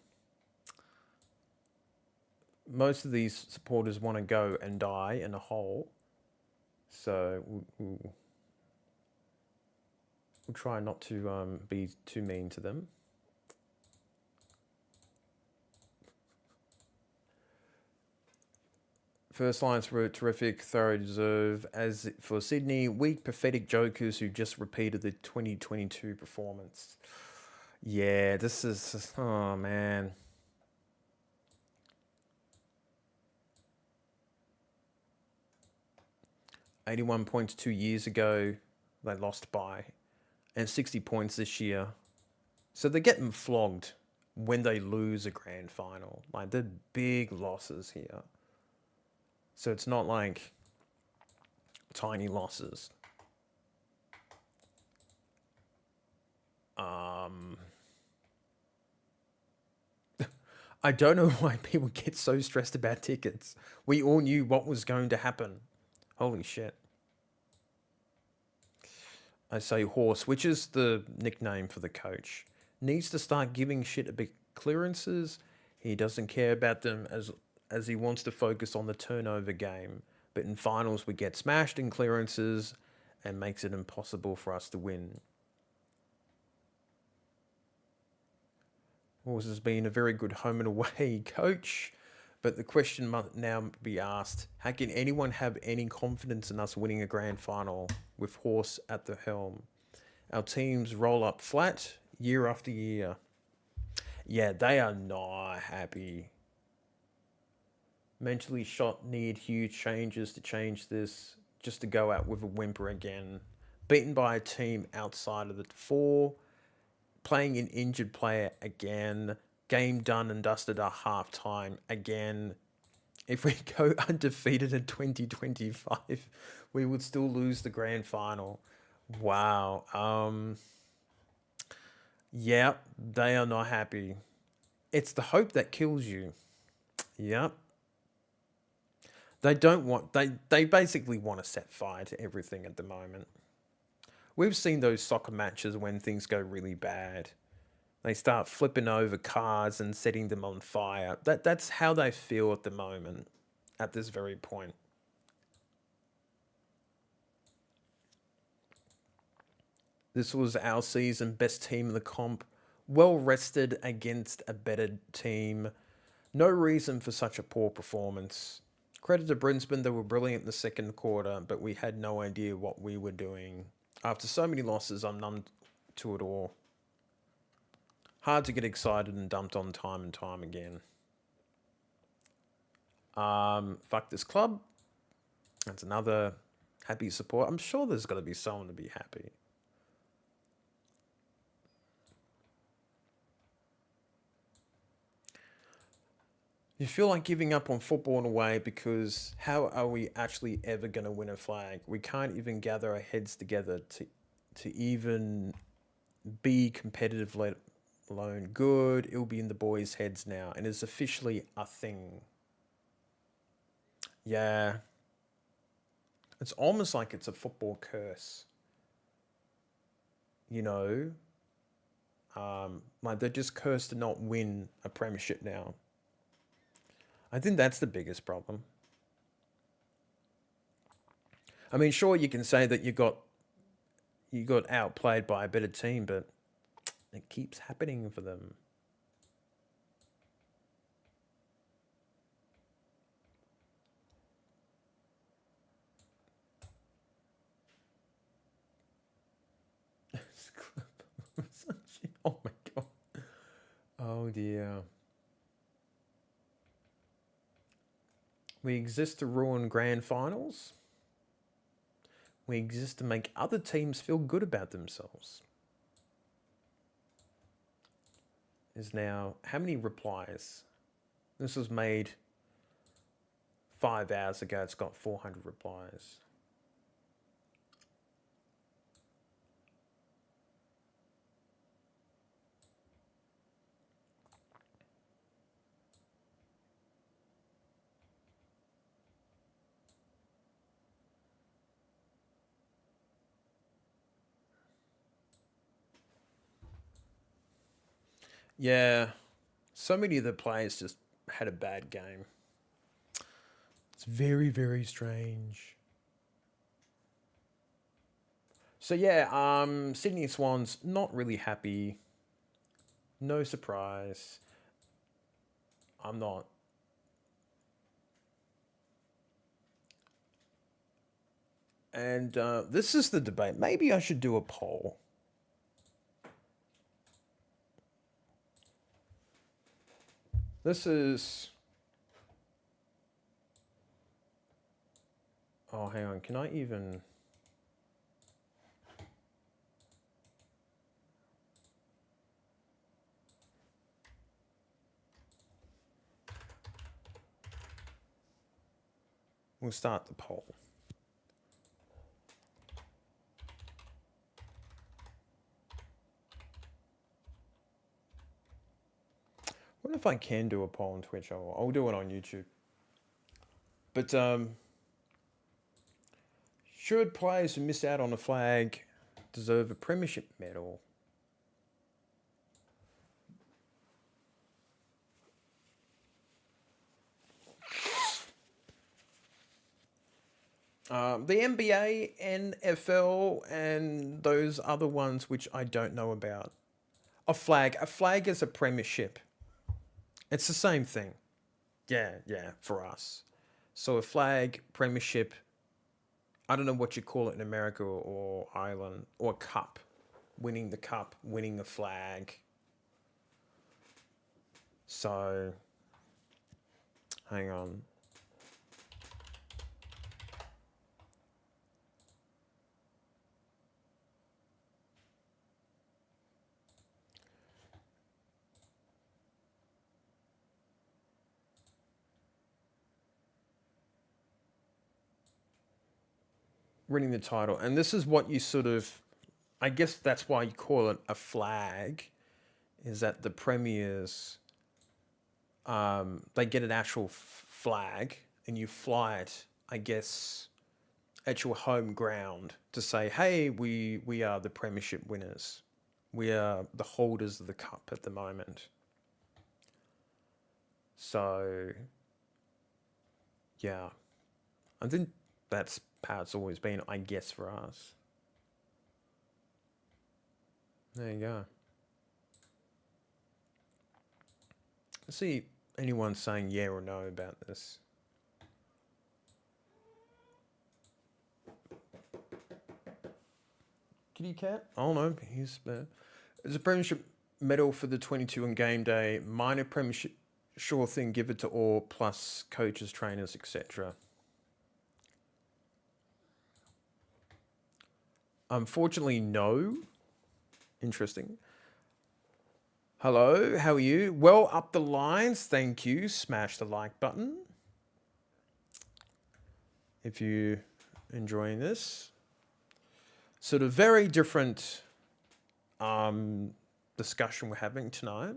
C: Most of these supporters want to go and die in a hole. So we'll try not to be too mean to them. First lines were terrific, thorough, deserve. As for Sydney, weak, pathetic jokers who just repeated the 2022 performance. Yeah, this is... Oh, man. ...81 points 2 years ago, they lost by. And 60 points this year. So they're getting flogged when they lose a grand final. Like, they're big losses here. So it's not like tiny losses. I don't know why people get so stressed about tickets. We all knew what was going to happen. Holy shit. I say Horse, which is the nickname for the coach, needs to start giving shit a bit clearances. He doesn't care about them as he wants to focus on the turnover game. But in finals, we get smashed in clearances and makes it impossible for us to win. Horse has been a very good home and away coach, but the question must now be asked, how can anyone have any confidence in us winning a grand final with Horse at the helm? Our teams roll up flat year after year. Yeah, they are not happy. Mentally shot, need huge changes to change this, just to go out with a whimper again. Beaten by a team outside of the 4. Playing an injured player again. Game done and dusted at half time again. If we go undefeated in 2025, we would still lose the grand final. Wow. Yeah, they are not happy. It's the hope that kills you. Yep. They don't want they basically want to set fire to everything at the moment. We've seen those soccer matches when things go really bad. They start flipping over cars and setting them on fire. That's how they feel at the moment, at this very point. This was our season, best team in the comp, well rested against a better team. No reason for such a poor performance. Credit to Brisbane, they were brilliant in the second quarter, but we had no idea what we were doing. After so many losses, I'm numb to it all. Hard to get excited and dumped on time and time again. Fuck this club. That's another happy support. I'm sure there's got to be someone to be happy. You feel like giving up on football in a way because how are we actually ever going to win a flag? We can't even gather our heads together to even be competitive, let alone good. It'll be in the boys' heads now, and it's officially a thing. Yeah. It's almost like it's a football curse. You know? Like they're just cursed to not win a premiership now. I think that's the biggest problem. I mean, sure, you can say that you got outplayed by a better team, but it keeps happening for them. Oh my god. Oh dear. We exist to ruin grand finals. We exist to make other teams feel good about themselves. Is now how many replies? This was made 5 hours ago. It's got 400 replies. Yeah, so many of the players just had a bad game. It's very, very strange. So yeah, Sydney Swans not really happy. No surprise. I'm not. And this is the debate. Maybe I should do a poll. This is... Oh, hang on. Can I even... We'll start the poll. What if I can do a poll on Twitch? I'll do it on YouTube. But should players who miss out on a flag deserve a premiership medal? The NBA, NFL, and those other ones which I don't know about. A flag is a premiership. It's the same thing. Yeah, for us. So a flag, premiership, I don't know what you call it in America or Ireland, or cup. Winning the cup, winning a flag. So, hang on. Winning the title. And this is what you sort of, I guess that's why you call it a flag, is that the premiers, they get an actual flag and you fly it, I guess, at your home ground to say, hey, we are the premiership winners. We are the holders of the cup at the moment. So, yeah. I think that's how it's always been, I guess, for us. There you go. Let's see anyone saying yeah or no about this. Kitty Cat? Oh no, he's there's a premiership medal for the 22 on game day. Minor premiership, sure thing, give it to all, plus coaches, trainers, etc. Unfortunately, no. Interesting. Hello, how are you? Well up the lines, thank you. Smash the like button if you're enjoying this. Sort of very different discussion we're having tonight.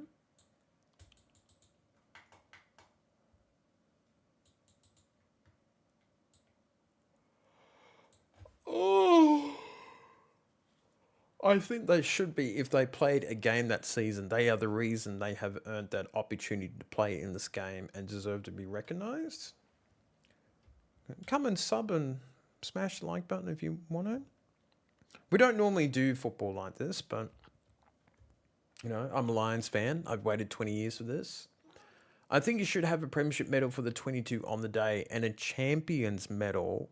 C: Oh, I think they should be. If they played a game that season, they are the reason they have earned that opportunity to play in this game and deserve to be recognised. Come and sub and smash the like button if you want to. We don't normally do football like this, but, you know, I'm a Lions fan. I've waited 20 years for this. I think you should have a premiership medal for the 22 on the day and a champions medal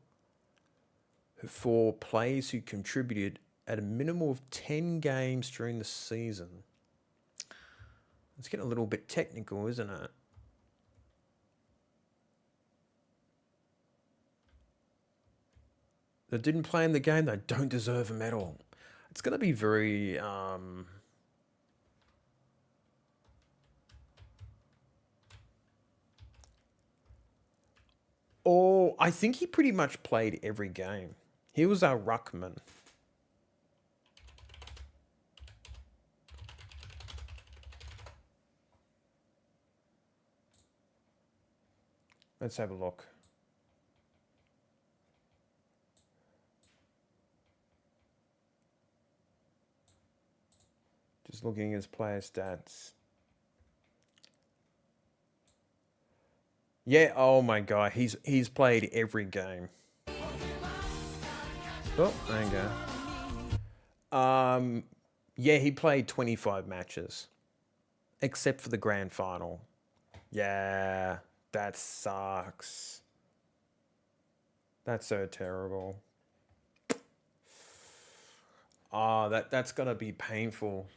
C: for players who contributed at a minimum of 10 games during the season. It's getting a little bit technical, isn't it? That didn't play in the game, they don't deserve a medal. It's going to be very... Oh, I think he pretty much played every game. He was our ruckman. Let's have a look. Just looking at his player stats. Yeah, oh my god, he's played every game. Oh, there you go. Yeah, he played 25 matches. Except for the grand final. Yeah, that sucks. That's so terrible. Oh, that's gonna be painful.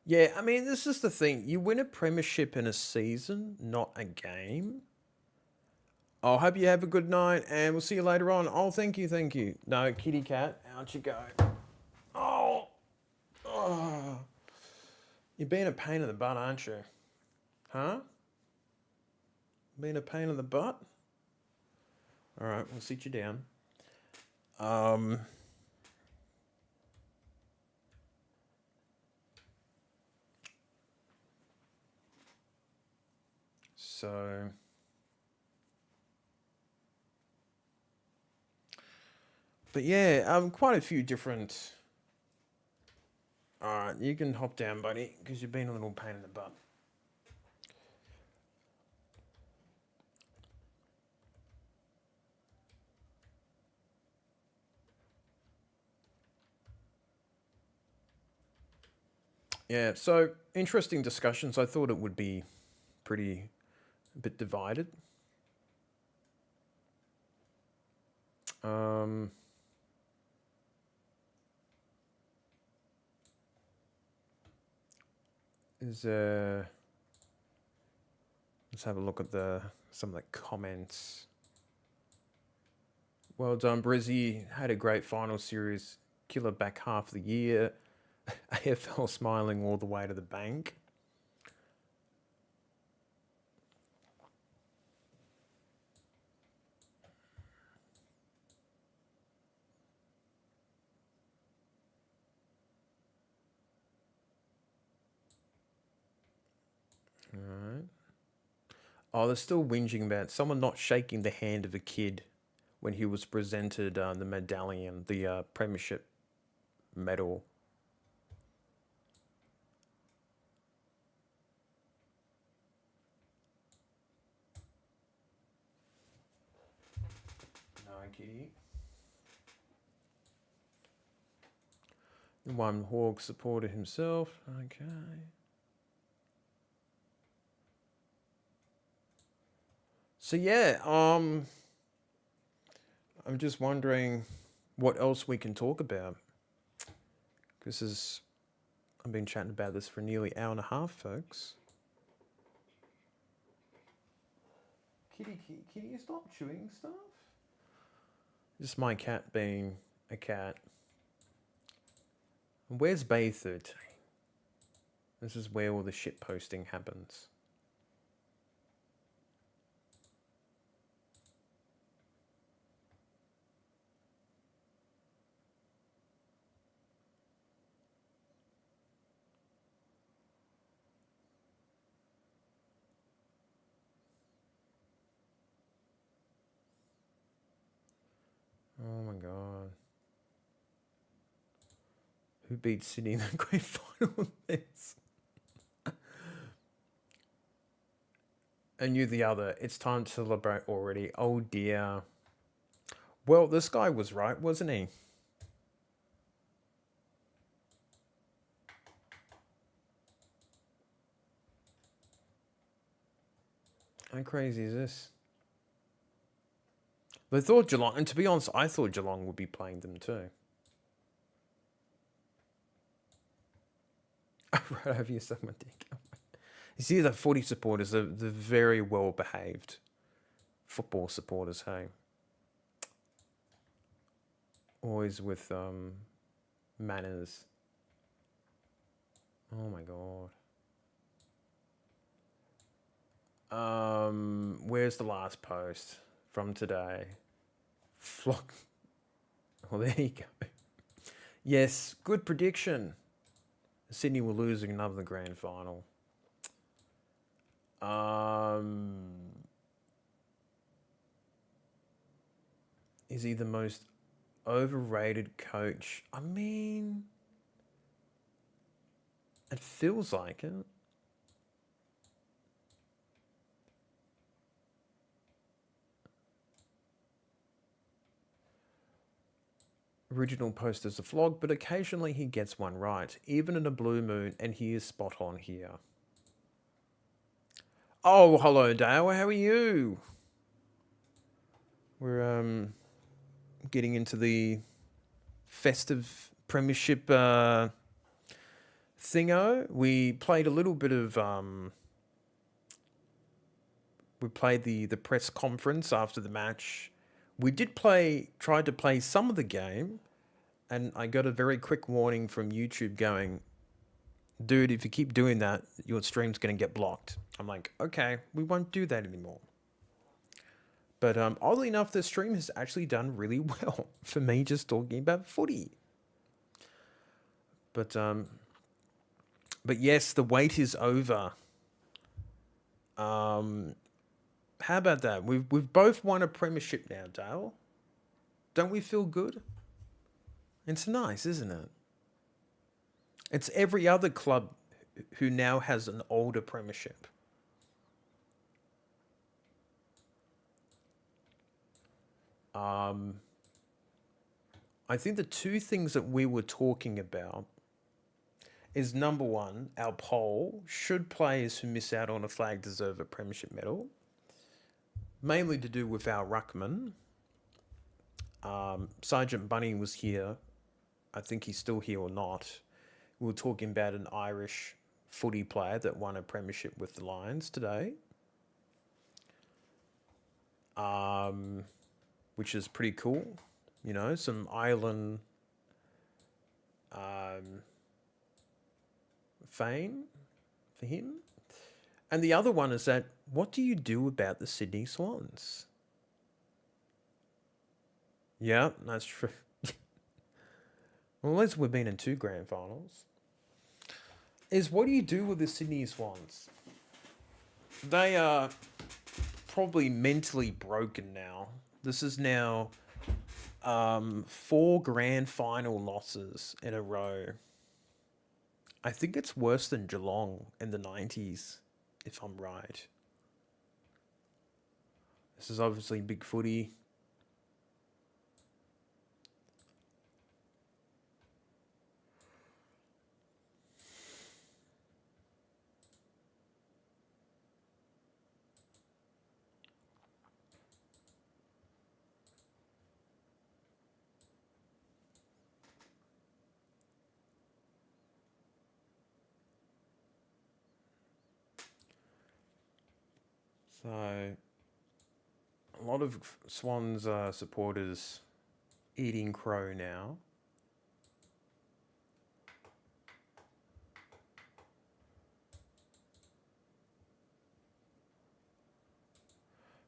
C: Yeah, I mean, this is the thing. You win a premiership in a season, not a game. I hope you have a good night, and we'll see you later on. Oh, thank you, thank you. No, kitty cat, out you go. Oh, oh. You're being a pain in the butt, aren't you? Huh? Being a pain in the butt? All right, we'll sit you down. So... But yeah, quite a few different... Alright, you can hop down, buddy, because you've been a little pain in the butt. Yeah, so interesting discussions. I thought it would be a bit divided. Let's have a look at some of the comments. Well done, Brizzy. Had a great final series. Killer back half of the year. AFL smiling all the way to the bank. Alright. Oh, they're still whinging about someone not shaking the hand of a kid when he was presented the medallion, the premiership medal. No, kitty. One Hawk supported himself. Okay. So yeah, I'm just wondering what else we can talk about. I've been chatting about this for nearly an hour and a half, folks. Kitty, stop chewing stuff. Just my cat being a cat. And where's Bay 13? This is where all the shit posting happens. Oh my god. Who beat Sydney in the grand final of this? And you the other. It's time to celebrate already. Oh dear. Well, this guy was right, wasn't he? How crazy is this? They thought Geelong, and to be honest, I thought Geelong would be playing them too. Right over you, someone dick. You see, the footy supporters, they're very well behaved football supporters, hey? Always with manners. Oh my god. Where's the last post from today? Flock. Well, there you go. Yes, good prediction. Sydney will lose another grand final. Is he the most overrated coach? I mean, it feels like it. Original post is a flog, but occasionally he gets one right, even in a blue moon, and he is spot on here. Oh, hello, Dale. How are you? We're getting into the festive premiership thingo. We played a little bit of we played the press conference after the match. We tried to play some of the game, and I got a very quick warning from YouTube going, dude, if you keep doing that, your stream's going to get blocked. I'm like, okay, we won't do that anymore. But oddly enough, the stream has actually done really well for me just talking about footy. But yes, the wait is over. How about that? We've both won a premiership now, Dale. Don't we feel good? It's nice, isn't it? It's every other club who now has an older premiership. I think the two things that we were talking about is, number one, our poll: should players who miss out on a flag deserve a premiership medal? Mainly to do with our ruckman. Sergeant Bunny was here. I think he's still here or not. We were talking about an Irish footy player that won a premiership with the Lions today. which is pretty cool. You know, some island fame for him. And the other one is that, what do you do about the Sydney Swans? Yeah, that's true. Well, at least we've been in 2 grand finals. Is what do you do with the Sydney Swans? They are probably mentally broken now. This is now 4 grand final losses in a row. I think it's worse than Geelong in the 90s, if I'm right. This is obviously big footy. So, a lot of Swans supporters eating crow now.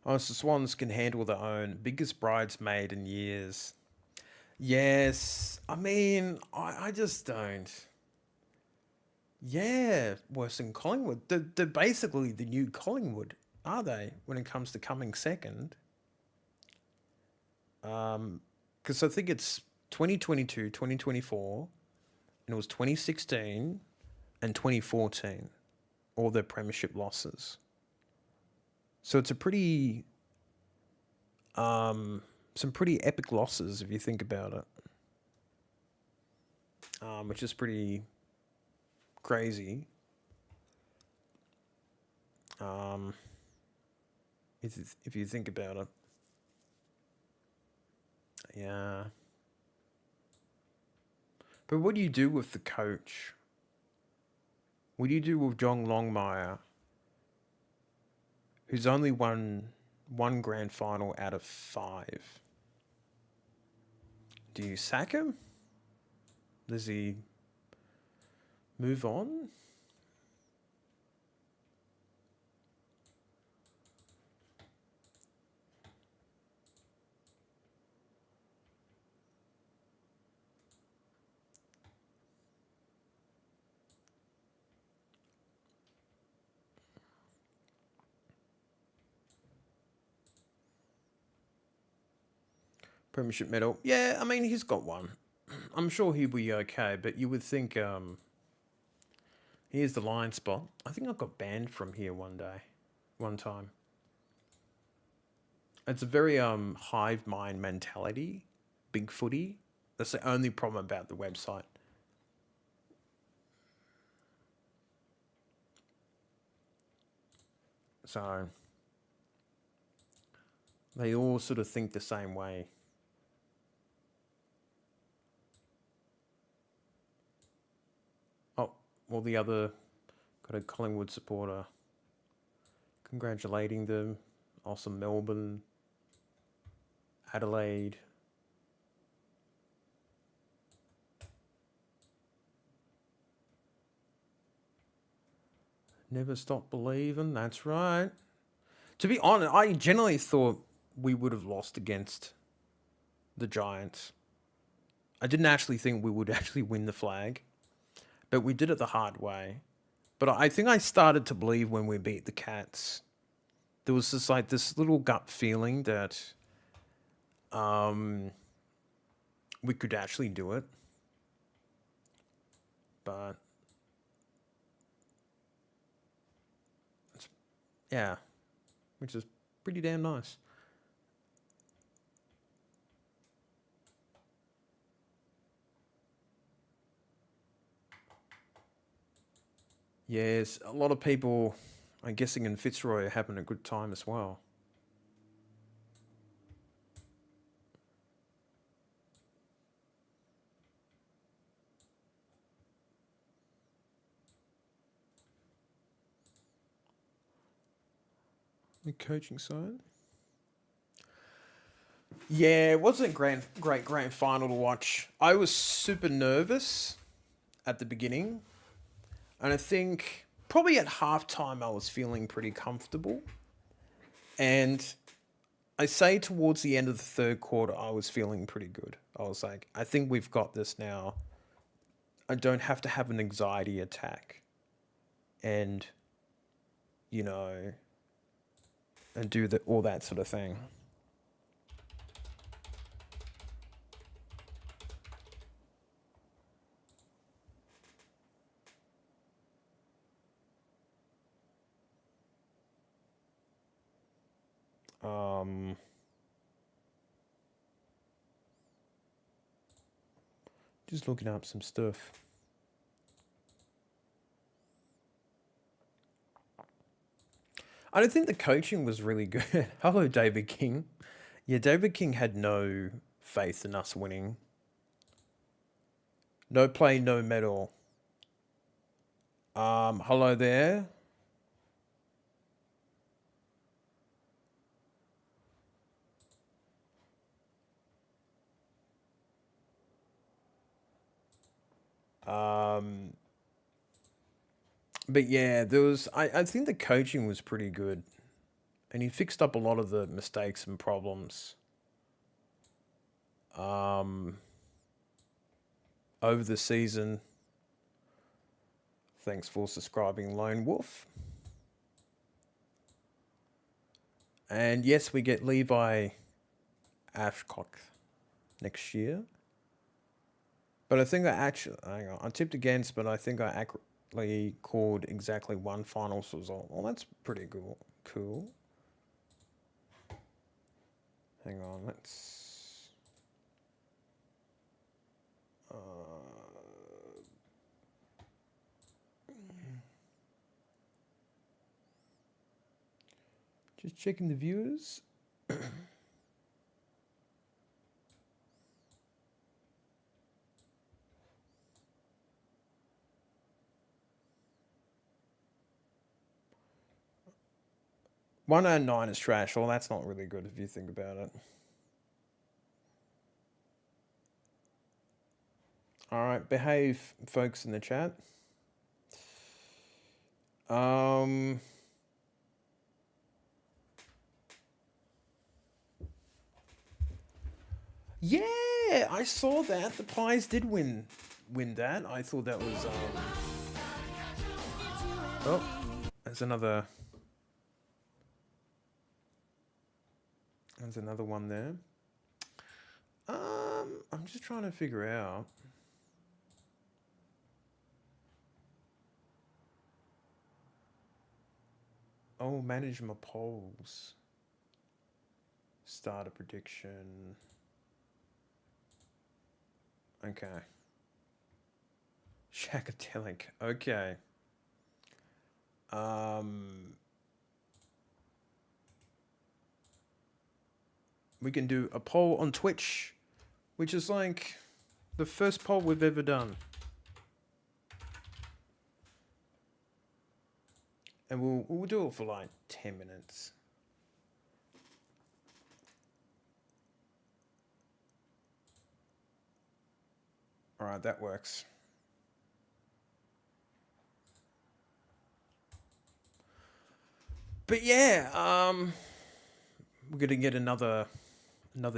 C: Oh, so Swans can handle their own. Biggest bridesmaid in years. Yes, I mean, I just don't. Yeah, worse than Collingwood. They're basically the new Collingwood, are they, when it comes to coming second? Because I think it's 2022, 2024, and it was 2016 and 2014, all their premiership losses. So it's a pretty, some pretty epic losses if you think about it, which is pretty crazy. If you think about it, yeah. But what do you do with the coach? What do you do with John Longmire, who's only won 1 grand final out of 5? Do you sack him? Does he move on? Premiership medal. Yeah, I mean, he's got one. I'm sure he'll be okay, but you would think, here's the line spot. I think I got banned from here one time. It's a very hive mind mentality, big footy. That's the only problem about the website. So they all sort of think the same way. Oh, well, the other got a Collingwood supporter congratulating them. Also Melbourne, Adelaide. Never stop believing, that's right. To be honest, I generally thought we would have lost against the Giants. I didn't actually think we would actually win the flag, but we did it the hard way. But I think I started to believe when we beat the Cats. There was just like this little gut feeling that we could actually do it. But yeah, which is pretty damn nice. Yes, a lot of people, I'm guessing in Fitzroy, are having a good time as well. The coaching side. Yeah, it wasn't great grand final to watch. I was super nervous at the beginning, and I think probably at halftime I was feeling pretty comfortable. And I say towards the end of the third quarter I was feeling pretty good. I was like, I think we've got this now. I don't have to have an anxiety attack. And you know, and do all that sort of thing. Just looking up some stuff. I don't think the coaching was really good. Hello, David King. Yeah, David King had no faith in us winning. No play, no medal. Hello there. But yeah, there was. I think the coaching was pretty good, and he fixed up a lot of the mistakes and problems. Over the season. Thanks for subscribing, Lone Wolf. And yes, we get Levi Ashcock next year. But I think hang on, I tipped against, but I think I accurately called exactly one finals result. Well, that's pretty cool. Hang on, let's... just checking the viewers. 109 is trash. Well, that's not really good if you think about it. All right, behave, folks in the chat. Yeah, I saw that. The Pies did win that. I thought that was oh, there's another one there. I'm just trying to figure out. Oh, manage my polls. Start a prediction. Okay. Shakatelic. Okay. We can do a poll on Twitch, which is like the first poll we've ever done. And we'll do it for like 10 minutes. All right, that works. But yeah, we're gonna get another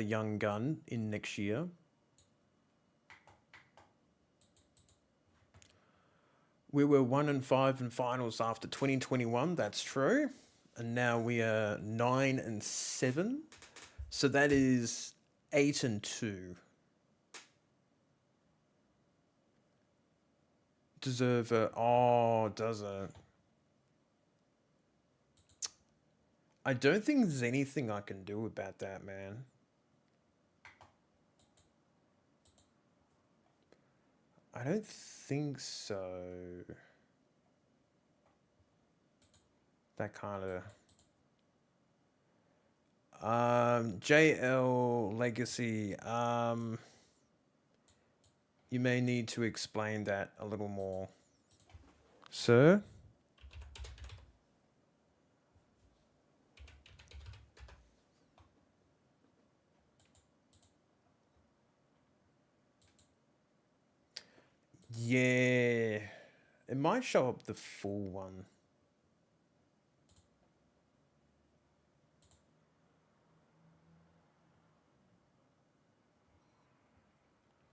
C: young gun in next year. We were 1-5 in finals after 2021. That's true, and now we are 9-7. So that is 8-2. Deserve a... Oh, does it? I don't think there's anything I can do about that, man. I don't think so. That kind of... JL Legacy. You may need to explain that a little more. Sir? might show up the full one.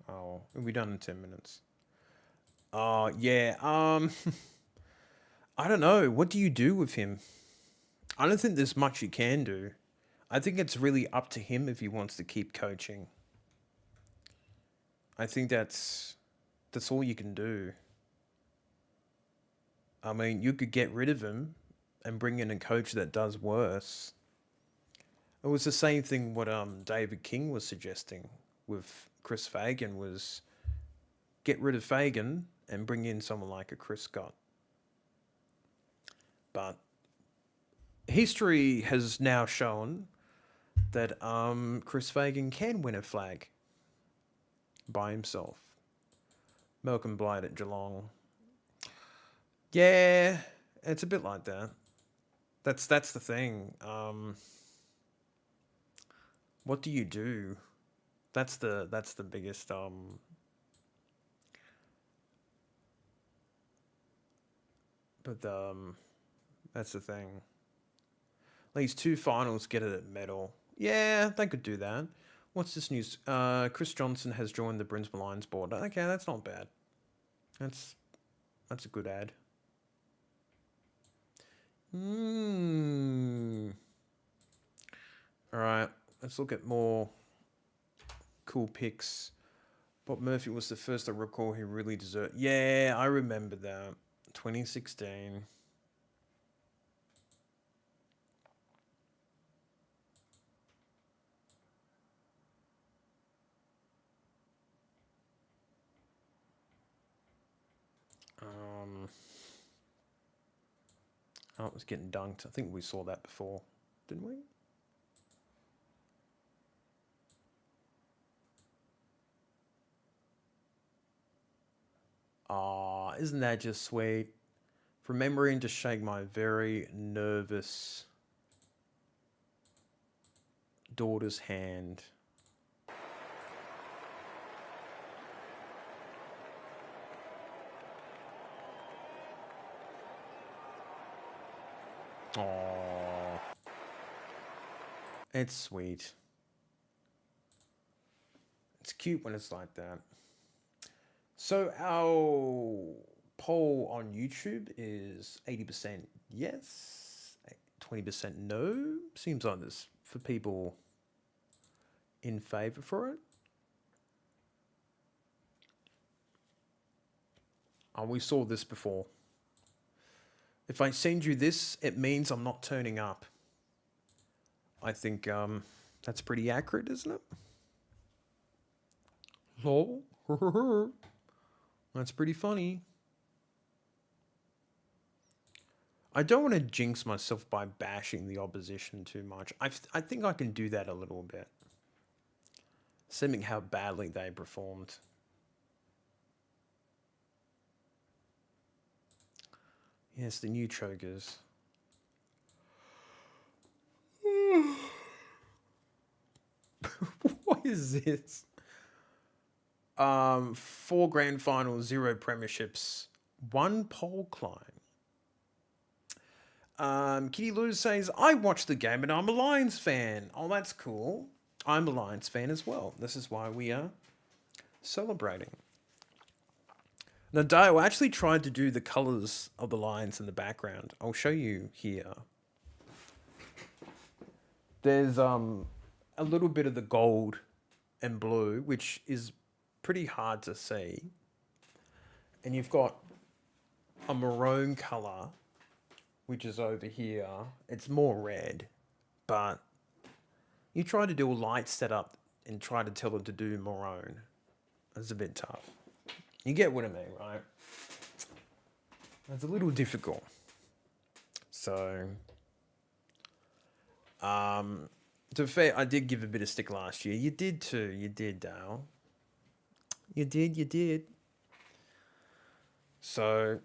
C: Oh, we'll be done in 10 minutes. Oh, yeah. I don't know. What do you do with him? I don't think there's much you can do. I think it's really up to him if he wants to keep coaching. I think that's all you can do. I mean, you could get rid of him and bring in a coach that does worse. It was the same thing what David King was suggesting with Chris Fagan was get rid of Fagan and bring in someone like a Chris Scott. But history has now shown that Chris Fagan can win a flag by himself. Malcolm Blight at Geelong. Yeah, it's a bit like that. That's the thing. What do you do? That's the biggest that's the thing. At least 2 finals get it at medal. Yeah, they could do that. What's this news? Chris Johnson has joined the Brisbane Lions board. Okay, that's not bad. That's a good ad. Alright, let's look at more cool picks. Bob Murphy was the first I recall who really deserved. Yeah, I remember that. 2016. Oh, it was getting dunked. I think we saw that before, didn't we? Ah, isn't that just sweet? Remembering to shake my very nervous daughter's hand. Oh, it's sweet. It's cute when it's like that. So our poll on YouTube is 80% yes, 20% no. Seems like this for people in favour for it. Oh, we saw this before. If I send you this, it means I'm not turning up. I think that's pretty accurate, isn't it? Lol. That's pretty funny. I don't want to jinx myself by bashing the opposition too much. I think I can do that a little bit. Seeing how badly they performed. Yes, the new chokers. What is this? 4 grand finals, 0 premierships, 1 pole climb. Kitty Lou says, I watched the game and I'm a Lions fan. Oh, that's cool. I'm a Lions fan as well. This is why we are celebrating. Now, Dale actually tried to do the colours of the Lions in the background. I'll show you here. There's a little bit of the gold and blue, which is pretty hard to see. And you've got a maroon colour, which is over here. It's more red, but you try to do a light setup and try to tell them to do maroon. It's a bit tough. You get what I mean, right? It's a little difficult. So, to be fair, I did give a bit of stick last year. You did too. You did, Dale. You did. So,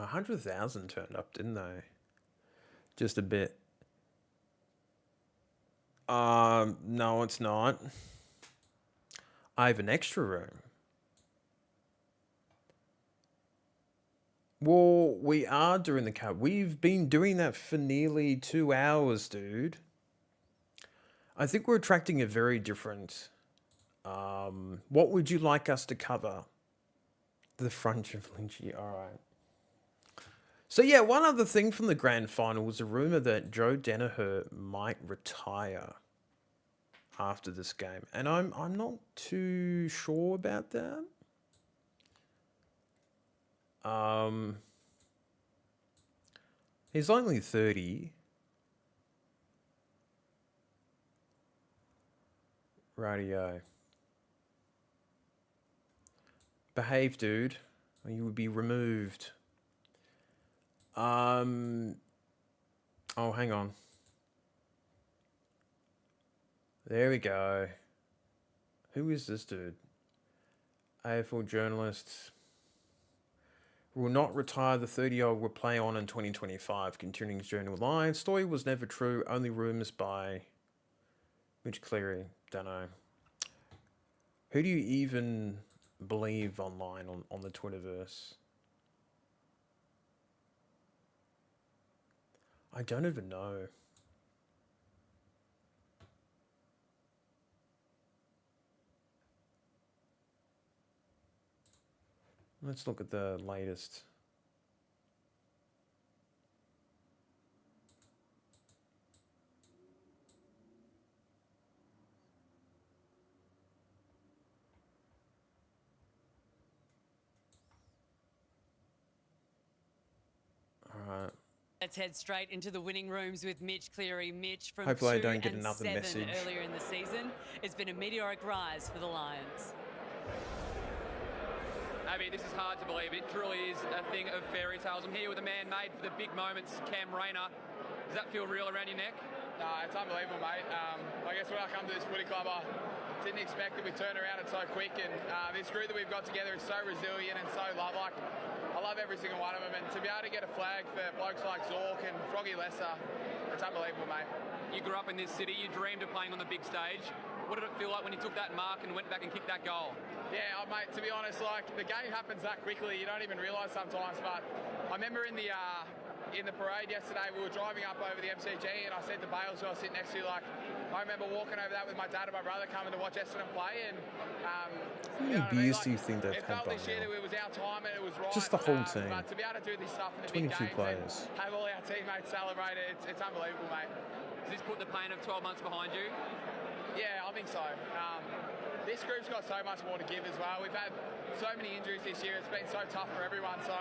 C: 100,000 turned up, didn't they? Just a bit. No, it's not. I have an extra room. Well, we are doing the cut. We've been doing that for nearly 2 hours, dude. I think we're attracting a very different... what would you like us to cover? The front of Lynchy, alright. So yeah, one other thing from the grand final was a rumour that Joe Danaher might retire after this game. And I'm not too sure about that. He's only 30. Rightio. Behave, dude, or you would be removed. Oh, hang on. There we go. Who is this dude? AFL journalists. Will not retire. The 30-year-old will play on in 2025. Continuing his journey with Lions. Story was never true. Only rumours by Mitch Cleary. Don't know. Who do you even believe online on the Twitterverse? I don't even know. Let's look at the latest. All right.
L: Let's head straight into the winning rooms with Mitch Cleary. Mitch, from
C: Hopefully I
L: 2
C: don't get
L: and
C: another
L: 7
C: message.
L: earlier in the season, it's been a meteoric rise for the Lions.
M: Abby, this is hard to believe. It truly is a thing of fairy tales. I'm here with a man made for the big moments, Cam Rayner. Does that feel real around your neck?
N: It's unbelievable, mate. I guess when I come to this footy club, I didn't expect that we'd turn around it so quick. And this group that we've got together is so resilient and so love-like. I love every single one of them. And to be able to get a flag for blokes like Zork and Froggy Lesser, it's unbelievable, mate.
M: You grew up in this city. You dreamed of playing on the big stage. What did it feel like when you took that mark and went back and kicked that goal?
N: Yeah, mate, to be honest, like, the game happens that quickly, you don't even realise sometimes, but I remember in the parade yesterday, we were driving up over the MCG, and I said to Bales, who I was sitting next to, like, I remember walking over that with my dad and my brother coming to watch Essendon play, and
C: How many beers do you think they've
N: it
C: had
N: felt
C: by
N: this year
C: now?
N: that it was our time and it was right.
C: Just the whole team.
N: But to be able to do this stuff in the
C: 22
N: big games
C: players.
N: and have all our teammates celebrate it, it's unbelievable, mate.
M: Does this put the pain of 12 months behind you?
N: Yeah, I think so. This group's got so much more to give as well. We've had so many injuries this year. It's been so tough for everyone. So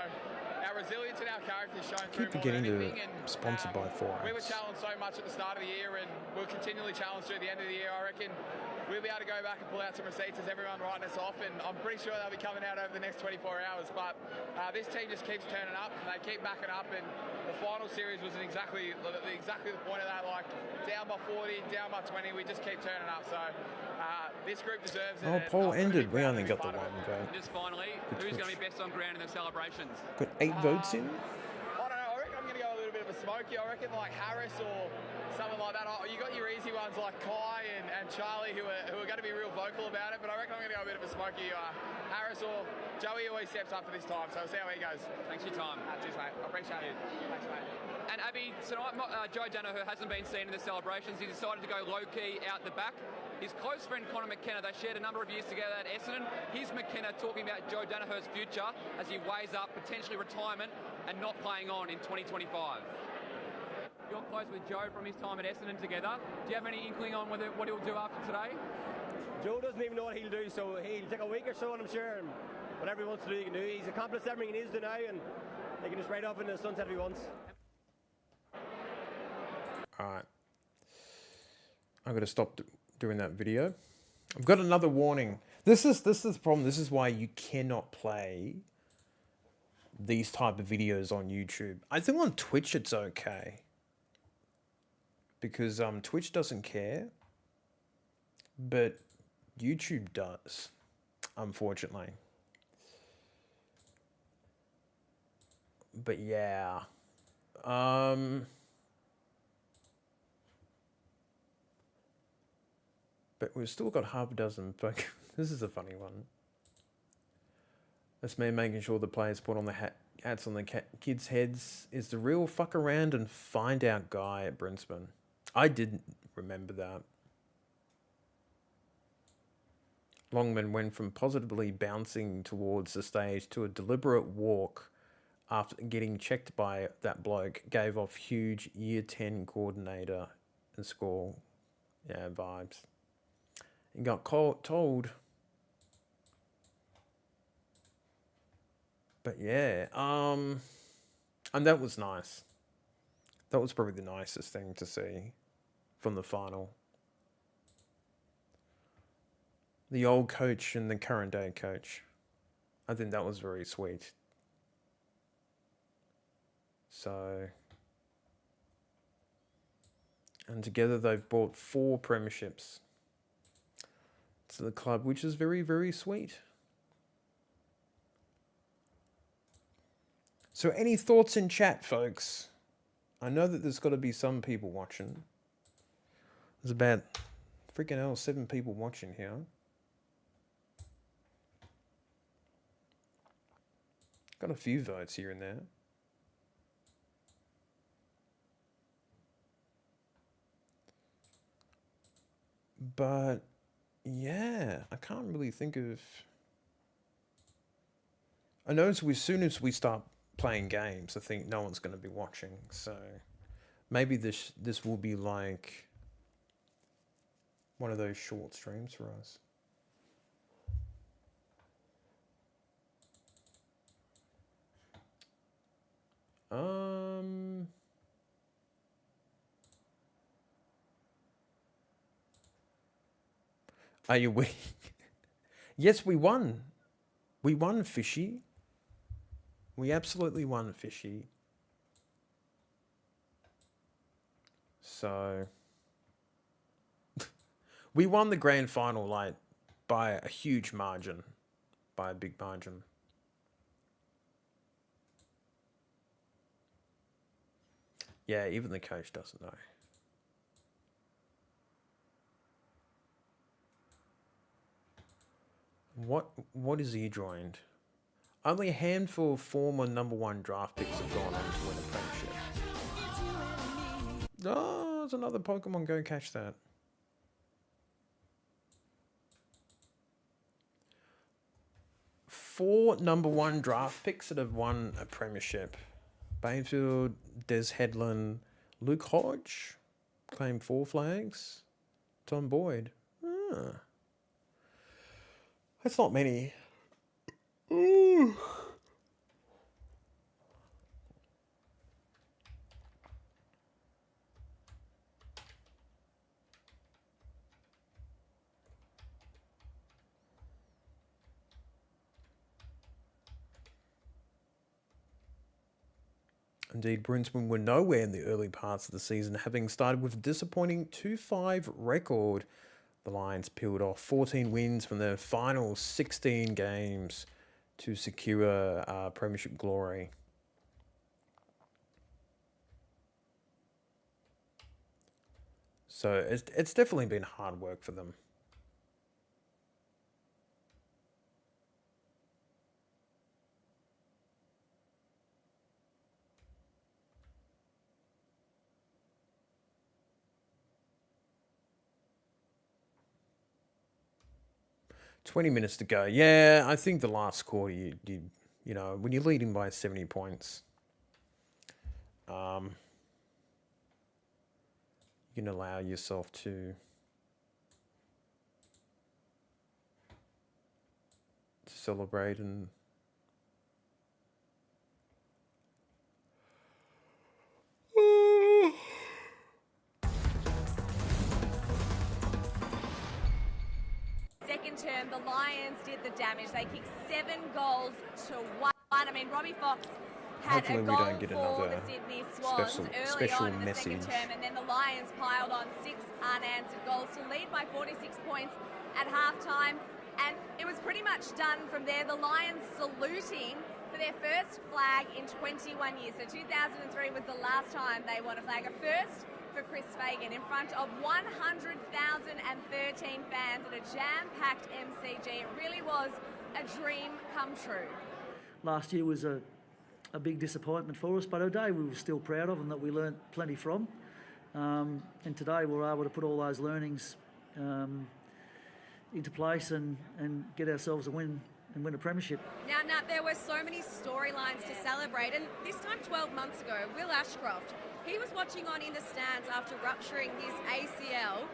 N: our resilience and our character is shown through
C: Keep
N: more than
C: forgetting
N: anything.
C: to sponsored by Forex.
N: We were challenged so much at the start of the year, and we'll continually challenge through the end of the year. I reckon we'll be able to go back and pull out some receipts as everyone writing us off, and I'm pretty sure they'll be coming out over the next 24 hours. But this team just keeps turning up, and they keep backing up, and the final series was exactly the point of that. Like, down by 40, down by 20, we just keep turning up. So this group deserves it.
C: Oh, poll ended. We only got the one vote.
M: Just finally, who's going to be best on ground in the celebrations?
C: Got 8 votes in.
N: I don't know. I reckon I'm going to go a little bit of a smoky. I reckon like Harris or someone like that. You got your easy ones like Kai and Charlie who are going to be real vocal about it. But I reckon I'm going to go a bit of a smoky. Harris or Joey always steps up for this time. So we'll see how he goes.
M: Thanks for your time.
N: Cheers, mate. I appreciate it. Thanks, mate.
M: And Abby, tonight Joe Danaher hasn't been seen in the celebrations. He decided to go low-key out the back. His close friend Connor McKenna, they shared a number of years together at Essendon. Here's McKenna talking about Joe Danaher's future as he weighs up potentially retirement and not playing on in 2025. You're close with Joe from his time at Essendon together. Do you have any inkling on what he'll do after today?
O: Joe doesn't even know what he'll do, so he'll take a week or so, and I'm sure whatever he wants to do, he can do. He's accomplished everything he needs to now, and he can just ride off in the sunset if he wants.
C: Alright. I'm going to stop doing that video. I've got another warning. This is the problem. This is why you cannot play these type of videos on YouTube. I think on Twitch it's okay. Because Twitch doesn't care. But YouTube does. Unfortunately. But yeah. But we've still got half a dozen. This is a funny one. That's me making sure the players put on the hats on the kids' heads is the real fuck around and find out guy at Brisbane. I didn't remember that. Longman went from positively bouncing towards the stage to a deliberate walk after getting checked by that bloke. Gave off huge year 10 coordinator and score vibes. He got told. But yeah, and that was nice. That was probably the nicest thing to see from the final. The old coach and the current day coach. I think that was very sweet. So, and together they've brought 4 premierships to the club, which is very, very sweet. So any thoughts in chat, folks? I know that there's got to be some people watching. There's about freaking hell 7 people watching here. Got a few votes here and there. But yeah, I can't really think of. I know as soon as we start playing games, I think no one's going to be watching. So maybe this will be like one of those short streams for us. Are you winning? Yes, we won. We won, Fishy. We absolutely won, Fishy. So we won the grand final like by a huge margin, by a big margin. Yeah, even the coach doesn't know. What is he joined? Only a handful of former #1 draft picks have gone on to win a premiership. Oh, there's another Pokemon Go, catch that. Four #1 draft picks that have won a premiership. Bainfield, Des Headland, Luke Hodge, claimed 4 flags. Tom Boyd. That's not many. Ooh. Indeed, Brisbane were nowhere in the early parts of the season, having started with a disappointing 2-5 record. The Lions peeled off 14 wins from their final 16 games to secure premiership glory. So it's definitely been hard work for them. $20 minutes to go. Yeah, I think the last quarter, you know, when you're leading by 70 points, you can allow yourself to celebrate and
P: second term, the Lions did the damage. They kicked 7 goals to 1. I mean, Robbie Fox had
C: hopefully
P: a
C: we
P: goal
C: don't get
P: for
C: another
P: the Sydney Swans early on in the second term, and then the Lions piled on 6 unanswered goals to lead by 46 points at halftime, and it was pretty much done from there. The Lions saluting for their first flag in 21 years. So 2003 was the last time they won a flag. A first for Chris Fagan in front of 100,013 fans at a jam-packed MCG. It really was a dream come true.
H: Last year was a big disappointment for us, but a day we were still proud of and that we learnt plenty from. And today we were able to put all those learnings into place and get ourselves a win and win a premiership.
P: Now, Nat, there were so many storylines to celebrate, and this time 12 months ago, Will Ashcroft, he was watching on in the stands after rupturing his ACL.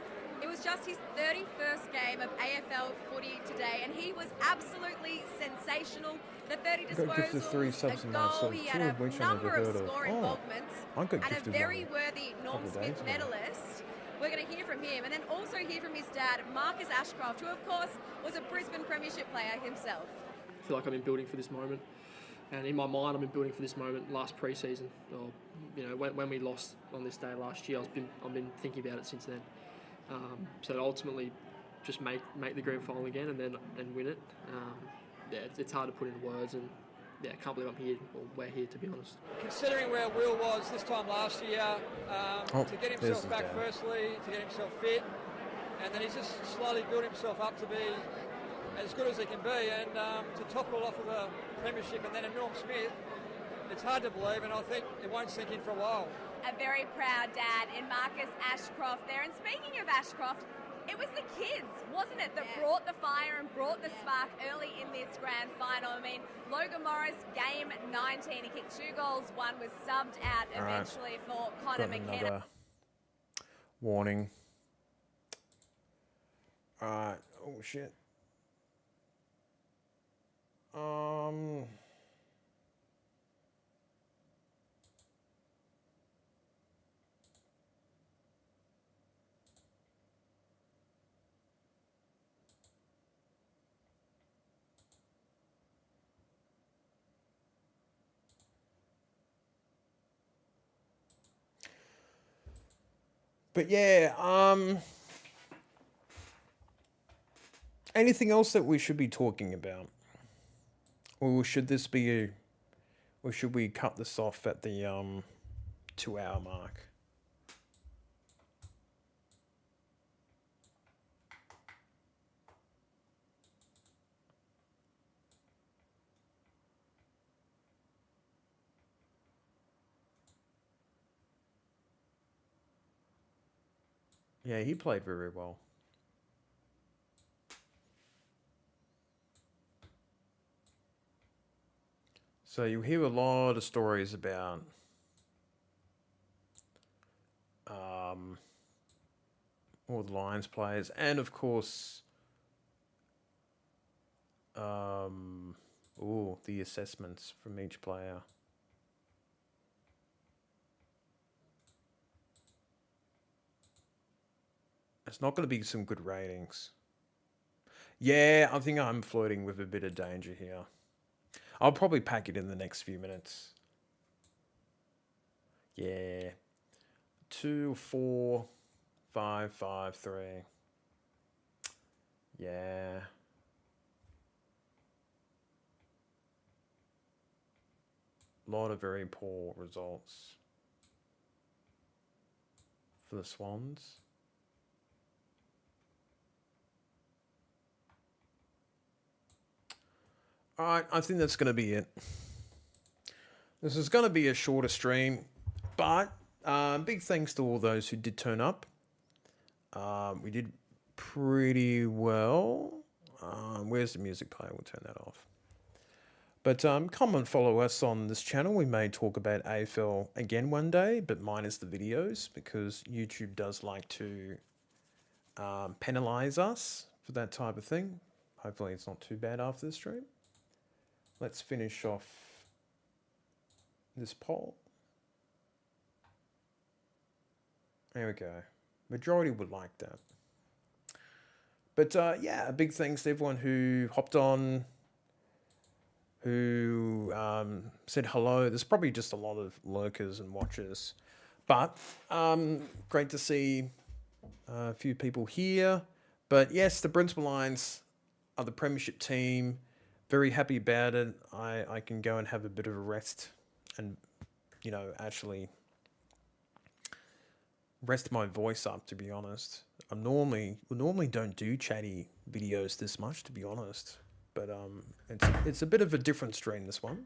P: It was just his 31st game of AFL footy today, and he was absolutely sensational. The 30 disposals, a goal, he had a number of score involvements, and a very worthy Norm Smith medalist. We're going to hear from him, and then also hear from his dad, Marcus Ashcroft, who of course was a Brisbane premiership player himself.
G: I feel like I've been building for this moment, and in my mind I've been building for this moment last pre-season. Or, you know, when we lost on this day last year, I've been thinking about it since then. So to ultimately just make the grand final again and win it. Yeah, it's hard to put into words, and yeah, I can't believe I'm here, or we're here, to be honest.
Q: Considering where Will was this time last year, to get himself back firstly, to get himself fit, and then he's just slowly built himself up to be as good as he can be, and to top it all off with a premiership and then a Norm Smith, it's hard to believe, and I think it won't sink in for a while.
P: A very proud dad in Marcus Ashcroft there. And speaking of Ashcroft, it was the kids, wasn't it, that brought the fire and brought the spark early in this grand final. I mean, Logan Morris, game 19, he kicked 2 goals, 1 was subbed out eventually for Connor McKenna.
C: Another warning. Alright, oh shit. But yeah, anything else that we should be talking about? Or should this be or should we cut this off at the 2-hour mark? Yeah, he played very well. So you hear a lot of stories about all the Lions players, and of course, the assessments from each player. It's not going to be some good ratings. Yeah, I think I'm flirting with a bit of danger here. I'll probably pack it in the next few minutes. Yeah. 2, 4, 5, 5, 3. Yeah. A lot of very poor results for the Swans. All right, I think that's going to be it. This is going to be a shorter stream, but big thanks to all those who did turn up. We did pretty well. Where's the music player? We'll turn that off. But come and follow us on this channel. We may talk about AFL again one day, but minus the videos, because YouTube does like to penalise us for that type of thing. Hopefully it's not too bad after the stream. Let's finish off this poll. There we go. Majority would like that. But yeah, a big thanks to everyone who hopped on, who said hello. There's probably just a lot of lurkers and watchers. But great to see a few people here. But yes, the Brisbane Lions are the premiership team. very happy about it. I can go and have a bit of a rest and, you know, actually rest my voice up, to be honest. We normally don't do chatty videos this much, to be honest. But it's a bit of a different strain, this one.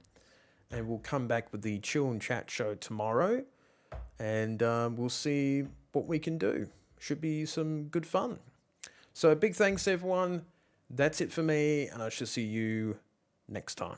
C: And we'll come back with the Chill and Chat show tomorrow. And we'll see what we can do. Should be some good fun. So big thanks, everyone. That's it for me. And I shall see you next time.